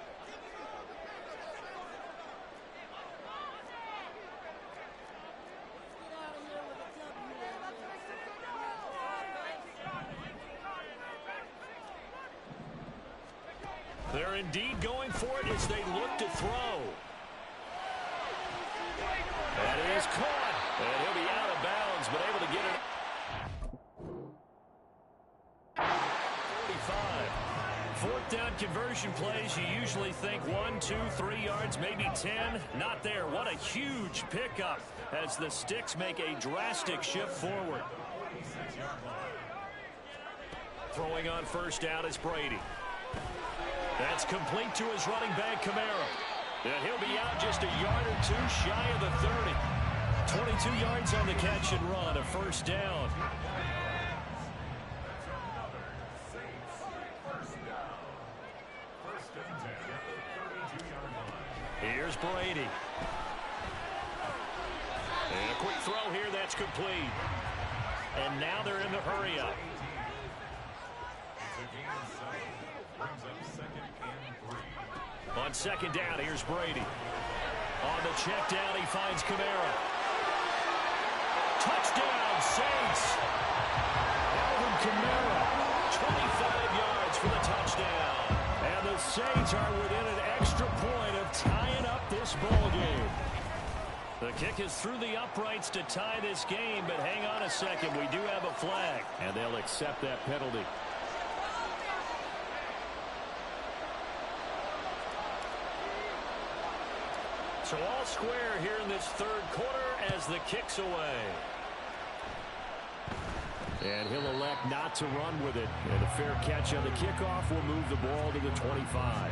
They're indeed going for it as they look to throw. That is caught. And he'll be out of bounds, but able to get it. 45. 4th down conversion plays, you usually think 1, 2, 3 yards, maybe 10. Not there. What a huge pickup as the Sticks make a drastic shift forward. Throwing on 1st down is Brady. That's complete to his running back, Kamara. And he'll be out just a yard or 2 shy of the 30. 22 yards on the catch and run, a 1st down. Here's Brady. And a quick throw here, that's complete. And now they're in the hurry-up. On 2nd down, here's Brady. On the check down, he finds Kamara. Touchdown, Saints. Alvin Kamara, 25 yards for the touchdown. And the Saints are within an extra point of tying up this ball game. The kick is through the uprights to tie this game, but hang on a second. We do have a flag. And they'll accept that penalty. So all square here in this 3rd quarter as the kick's away. And he'll elect not to run with it. And a fair catch on the kickoff will move the ball to the 25.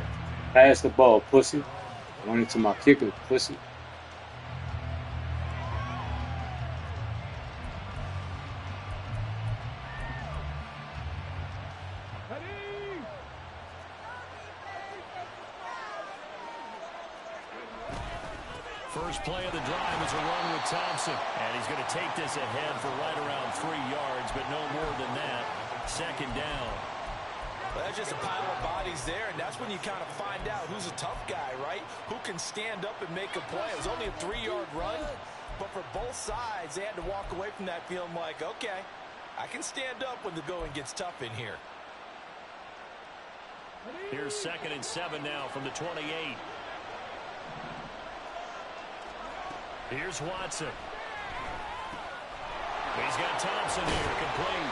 Pass the ball, pussy. Run into my kicker, pussy. First play of the drive is a run with Thompson. And he's going to take this ahead for right around 3 yards, but no more than that. second down. Well, that's just a pile of bodies there, and that's when you kind of find out who's a tough guy, right? Who can stand up and make a play. It was only a 3-yard run, but for both sides, they had to walk away from that feeling like, okay, I can stand up when the going gets tough in here. Here's 2nd and 7 now from the 28. Here's Watson. He's got Thompson here, complete.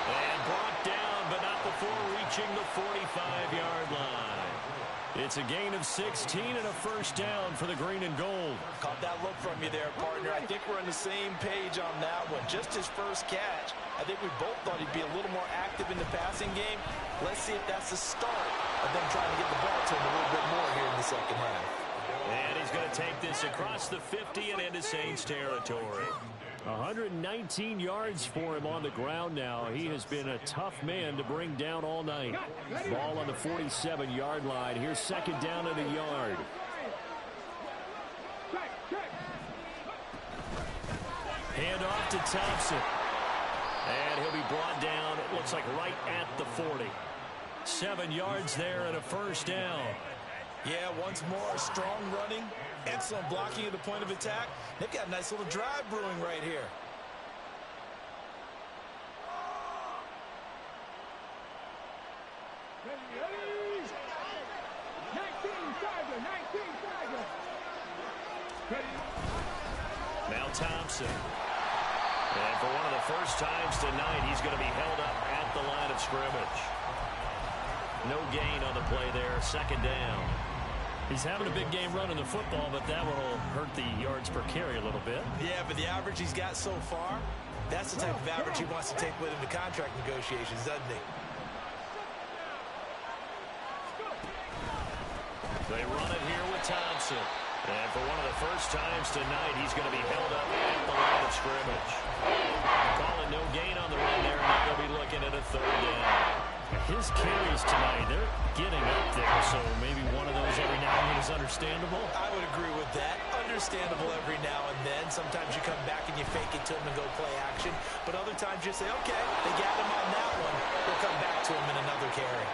And brought down, but not before reaching the 45-yard line. It's a gain of 16 and a first down for the green and gold. Caught that look from you there, partner. I think we're on the same page on that one. Just his first catch. I think we both thought he'd be a little more active in the passing game. Let's see if that's the start of them trying to get the ball to him a little bit more here in the second half. And he's going to take this across the 50 and into Saints territory. 119 yards for him on the ground now. He has been a tough man to bring down all night. Ball on the 47-yard line. Here's 2nd down and a yard. Hand off to Thompson. And he'll be brought down, it looks like right at the 40. 7 yards there and a first down. Yeah, once more, strong running, excellent blocking at the point of attack. They've got a nice little drive brewing right here. Now Thompson. And for one of the first times tonight, he's going to be held up at the line of scrimmage. No gain on the play there, 2nd down. He's having a big game running the football, but that one will hurt the yards per carry a little bit. Yeah, but the average he's got so far, that's the type of average he wants to take with him to contract negotiations, doesn't he? They run it here with Thompson. And for one of the first times tonight, he's going to be held up at the line of scrimmage. Calling no gain on the run there, and they'll be looking at a 3rd down. His carries tonight, they're getting up there, so maybe one of those every now and then is understandable. I would agree with that. Understandable every now and then. Sometimes you come back and you fake it to him and go play action. But other times you say, okay, they got him on that one. We'll come back to him in another carry.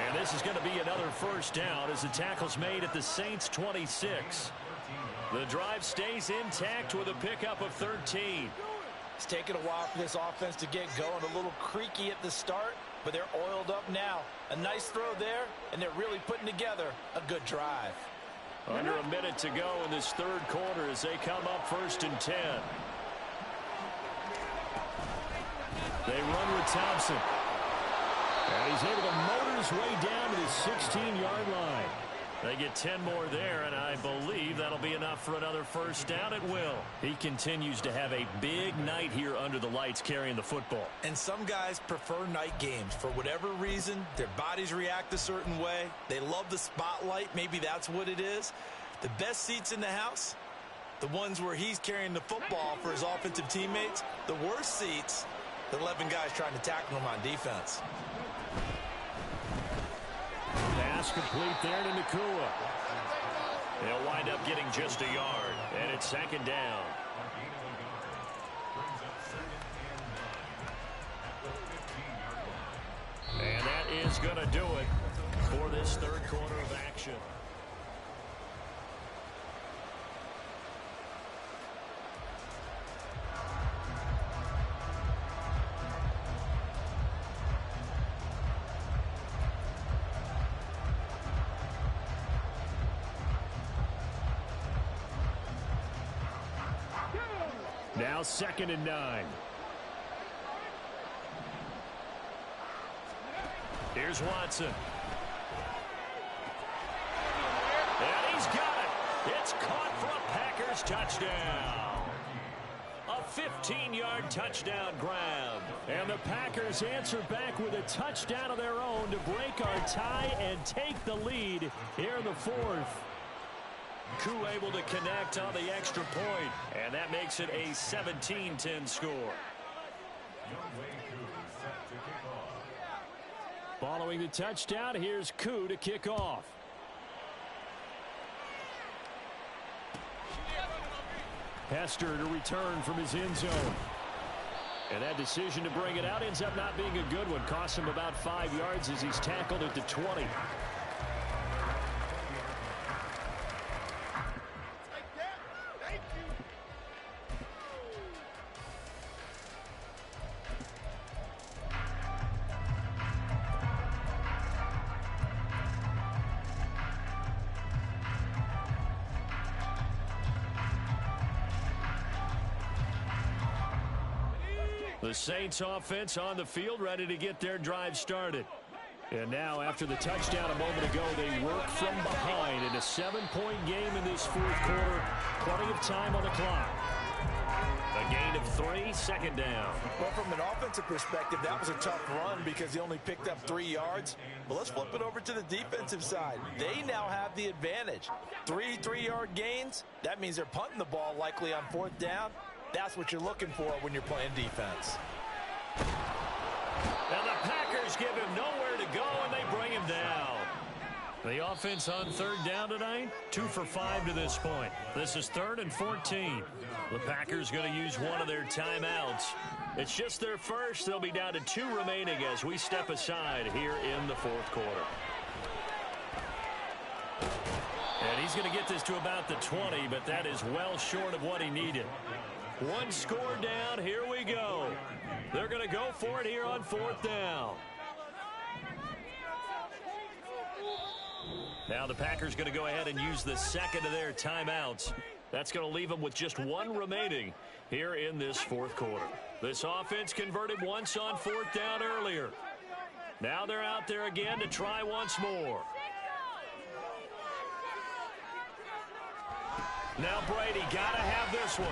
And this is going to be another first down as the tackle's made at the Saints 26. The drive stays intact with a pickup of 13. It's taken a while for this offense to get going. A little creaky at the start, but they're oiled up now. A nice throw there, and they're really putting together a good drive. Under a minute to go in this 3rd quarter as they come up 1st and 10. They run with Thompson. And he's able to motor his way down to the 16-yard line. They get 10 more there, and I believe that'll be enough for another first down at will. He continues to have a big night here under the lights carrying the football. And some guys prefer night games. For whatever reason, their bodies react a certain way. They love the spotlight. Maybe that's what it is. The best seats in the house, the ones where he's carrying the football for his offensive teammates. The worst seats, the 11 guys trying to tackle him on defense. Pass complete there to Nakua. They'll wind up getting just a yard, and it's 2nd down. And that is going to do it for this 3rd quarter of action. Now 2nd and 9. Here's Watson. And he's got it. It's caught for a Packers touchdown. A 15-yard touchdown grab. And the Packers answer back with a touchdown of their own to break our tie and take the lead here in the 4th. Koo able to connect on the extra point, and that makes it a 17-10 score. Following the touchdown, here's Koo to kick off. Hester to return from his end zone. And that decision to bring it out ends up not being a good one. Costs him about 5 yards as he's tackled at the 20. The Saints offense on the field, ready to get their drive started. And now, after the touchdown a moment ago, they work from behind in a 7-point game in this fourth quarter. Plenty of time on the clock. A gain of 3, second down. Well, from an offensive perspective, that was a tough run because he only picked up 3 yards. But let's flip it over to the defensive side. They now have the advantage. 3 3-yard gains. That means they're punting the ball likely on 4th down. That's what you're looking for when you're playing defense. And the Packers give him nowhere to go, and they bring him down. The offense on 3rd down tonight, 2 for 5 to this point. This is 3rd and 14. The Packers going to use one of their timeouts. It's just their first. They'll be down to 2 remaining as we step aside here in the fourth quarter. And he's going to get this to about the 20, but that is well short of what he needed. 1 score down. Here we go. They're going to go for it here on 4th down. Now the Packers going to go ahead and use the second of their timeouts. That's going to leave them with just 1 remaining here in this fourth quarter. This offense converted once on 4th down earlier. Now they're out there again to try once more. Now Brady got to have this one.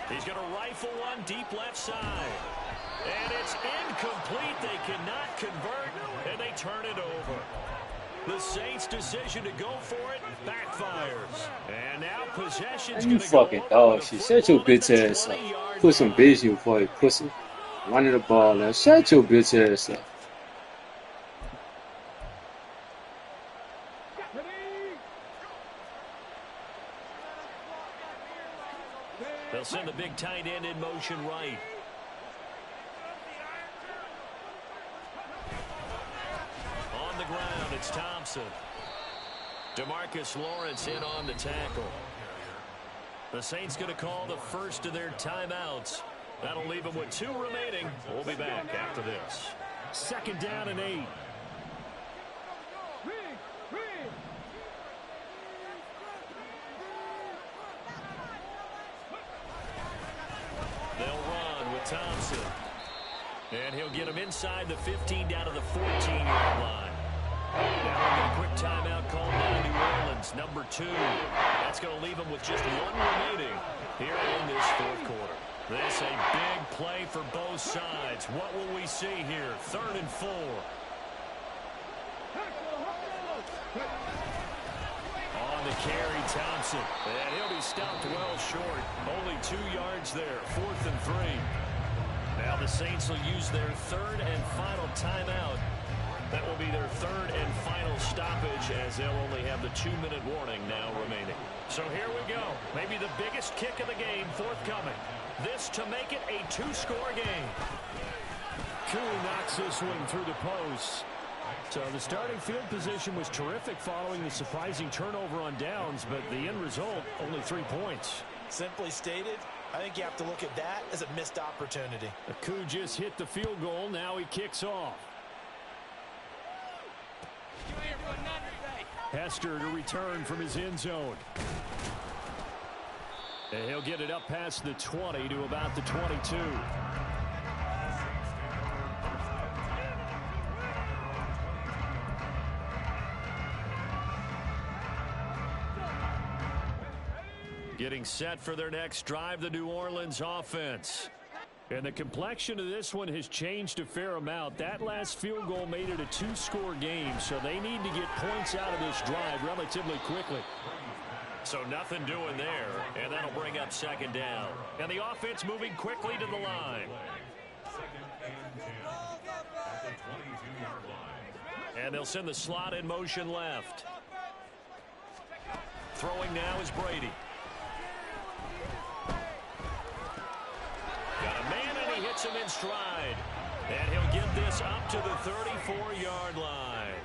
He's going to rifle one deep left side. And it's incomplete. They cannot convert, and they turn it over. The Saints' decision to go for it backfires. And now possession's going to go fucking dog shit. Shut your bitch ass up. Put some visual for you, pussy. Running the ball now. Shut your bitch ass up. They'll send the big tight end in motion right. On the ground, it's Thompson. DeMarcus Lawrence in on the tackle. The Saints going to call the first of their timeouts. That'll leave them with 2 remaining. We'll be back after this. 2nd down and 8. They'll run with Thompson. And he'll get him inside the 15 down to the 14-yard line. Now we'll get a quick timeout called by New Orleans, number 2. That's going to leave him with just 1 remaining here in this fourth quarter. This a big play for both sides. What will we see here? 3rd and 4. On the carry, Thompson. And he'll be stopped well short. Only 2 yards there. 4th and 3. Now the Saints will use their 3rd and final timeout. That will be their 3rd and final stoppage as they'll only have the 2-minute warning now remaining. So here we go. Maybe the biggest kick of the game forthcoming. This to make it a 2-score game. Koo knocks this one through the post. So the starting field position was terrific following the surprising turnover on downs, but the end result, only 3 points. Simply stated, I think you have to look at that as a missed opportunity. Koo just hit the field goal. Now he kicks off. Hester to return from his end zone. And he'll get it up past the 20 to about the 22. Getting set for their next drive, the New Orleans offense. And the complexion of this one has changed a fair amount. That last field goal made it a 2-score game, so they need to get points out of this drive relatively quickly. So nothing doing there, and that'll bring up 2nd down. And the offense moving quickly to the line. And they'll send the slot in motion left. Throwing now is Brady. Got a man Gets him in stride. And he'll get this up to the 34-yard line.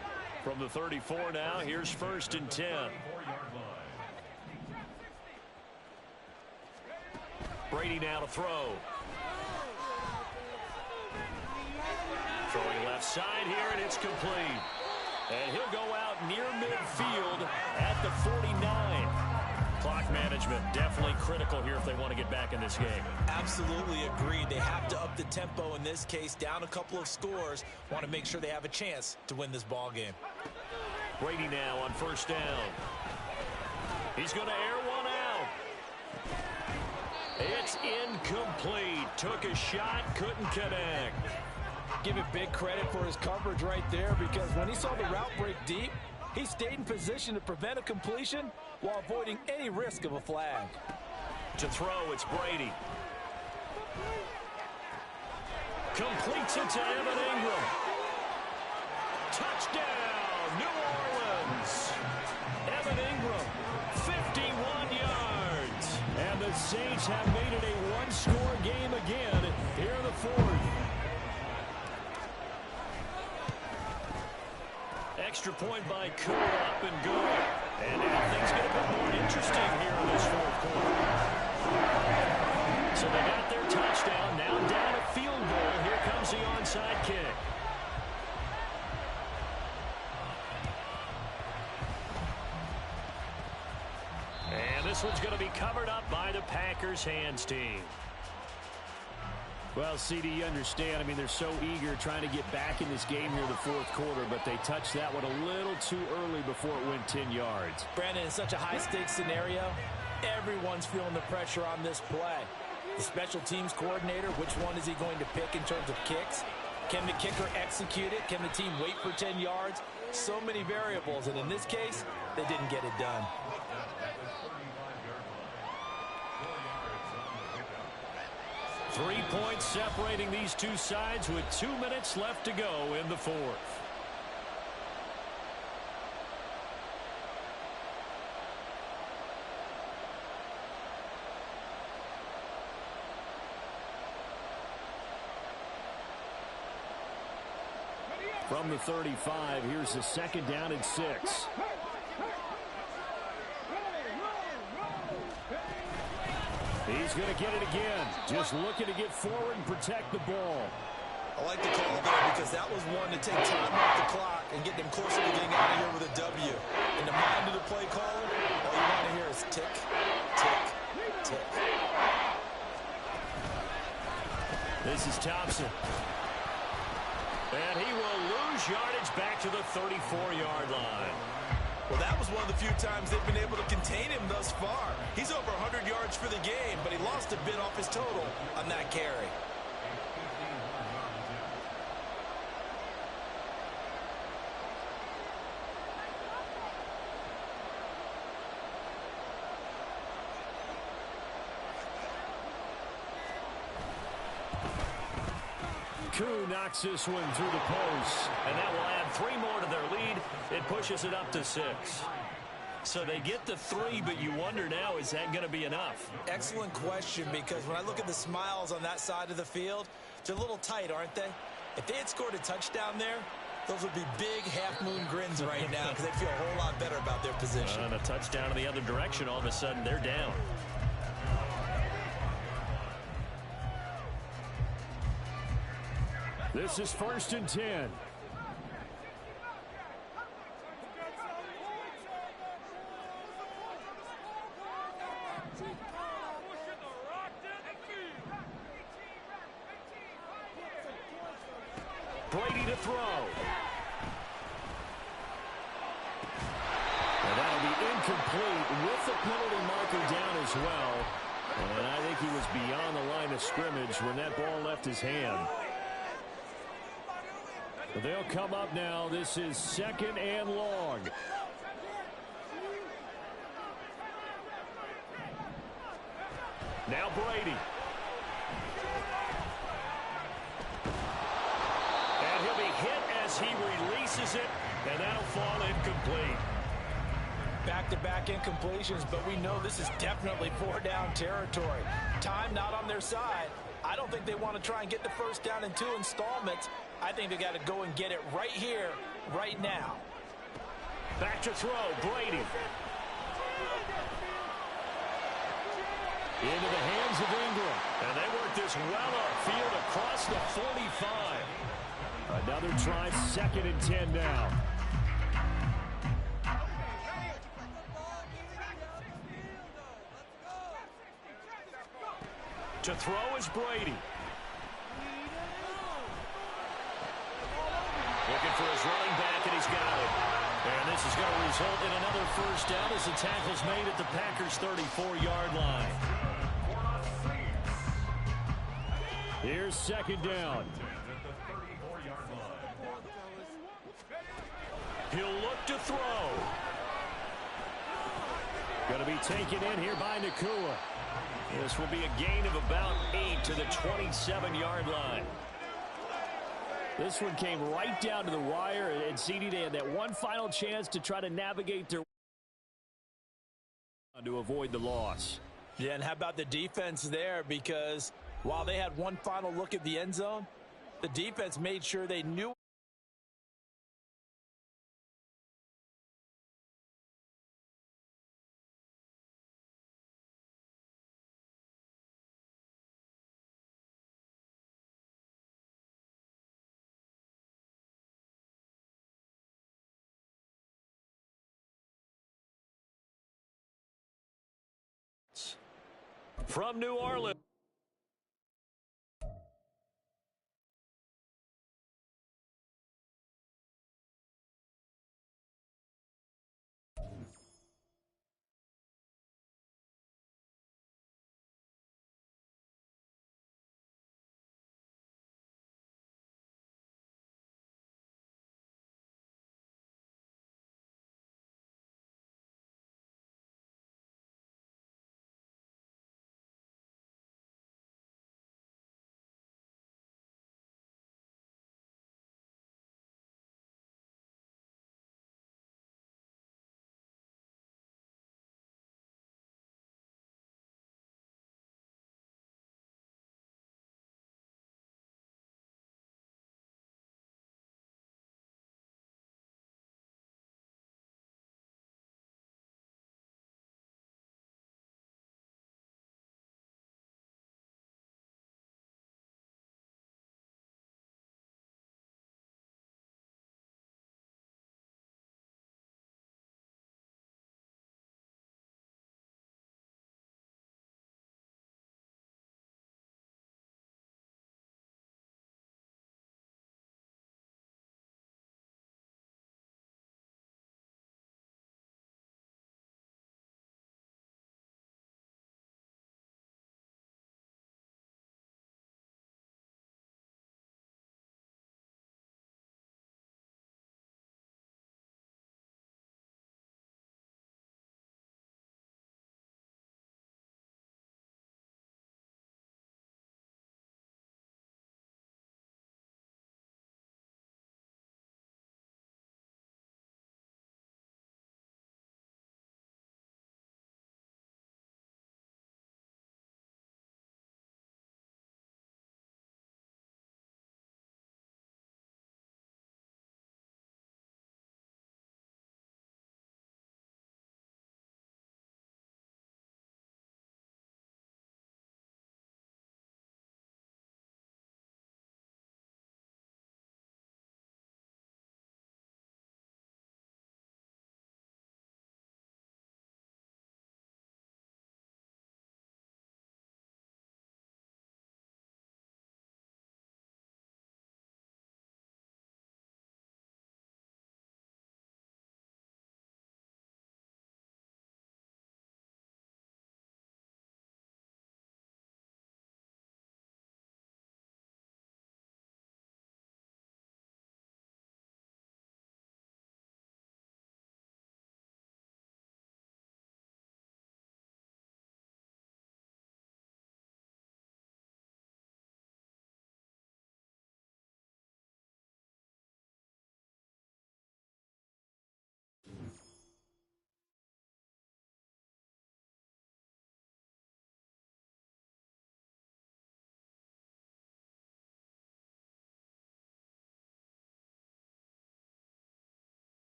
From the 34 now, here's 1st and 10. Brady now to throw. Throwing left side here, and it's complete. And he'll go out near midfield at the 49. Clock management definitely critical here if they want to get back in this game. Absolutely agreed. They have to up the tempo in this case, down a couple of scores. Want to make sure they have a chance to win this ball game. Brady now on 1st down. He's going to air one out. It's incomplete. Took a shot, couldn't connect. Give it big credit for his coverage right there, because when he saw the route break deep, he stayed in position to prevent a completion while avoiding any risk of a flag. To throw, it's Brady. Completes it to Evan Ingram. Touchdown, New Orleans. Evan Ingram, 51 yards. And the Saints have made it a one-score game again here in the 4th. Extra point by Cool, up and good. And now things get a bit more interesting here in this 4th quarter. So they got their touchdown, now down a field goal. Here comes the onside kick. And this one's going to be covered up by the Packers hands team. Well, CD, you understand. I mean, they're so eager trying to get back in this game here in the 4th quarter, but they touched that one a little too early before it went 10 yards. Brandon, in such a high-stakes scenario, everyone's feeling the pressure on this play. The special teams coordinator, which one is he going to pick in terms of kicks? Can the kicker execute it? Can the team wait for 10 yards? So many variables, and in this case, they didn't get it done. 3 points separating these two sides with 2 minutes left to go in the 4th. From the 35, here's the 2nd down and 6. He's going to get it again. Just looking to get forward and protect the ball. I like the call there because that was one to take time off the clock and get them closer to getting out of here with a W. In the mind of the play caller, all you want to hear is tick, tick, tick. This is Thompson. And he will lose yardage back to the 34-yard line. Well, that was one of the few times they've been able to contain him thus far. He's over 100 yards for the game, but he lost a bit off his total on that carry. Koo knocks this one through the post. And that will add 3 more to their lead. It pushes it up to 6. So they get the 3, but you wonder now, is that going to be enough? Excellent question, because when I look at the smiles on that side of the field, they're a little tight, aren't they? If they had scored a touchdown there, those would be big half-moon grins right now because they feel a whole lot better about their position. And a touchdown in the other direction, all of a sudden they're down. This is 1st and 10. Brady to throw. And that'll be incomplete with the penalty marker down as well. And I think he was beyond the line of scrimmage when that ball left his hand. But they'll come up now. This is 2nd and long. Now Brady. And he'll be hit as he releases it, and that'll fall incomplete. Back-to-back incompletions, but we know this is definitely 4-down territory. Time not on their side. I don't think they want to try and get the first down in 2 installments. I think they got to go and get it right here, right now. Back to throw, Brady. Into the hands of Ingram. And they work this well upfield across the 45. Another try, 2nd and 10 now. To throw is Brady. Looking for his running back, and he's got it. And this is going to result in another first down as the tackle's made at the Packers' 34-yard line. Here's 2nd down. He'll look to throw. Going to be taken in here by Nakua. This will be a gain of about 8 to the 27-yard line. This one came right down to the wire, and CD, they had that one final chance to try to navigate their to avoid the loss. Yeah, and how about the defense there? Because while they had one final look at the end zone, the defense made sure they knew. From New Orleans.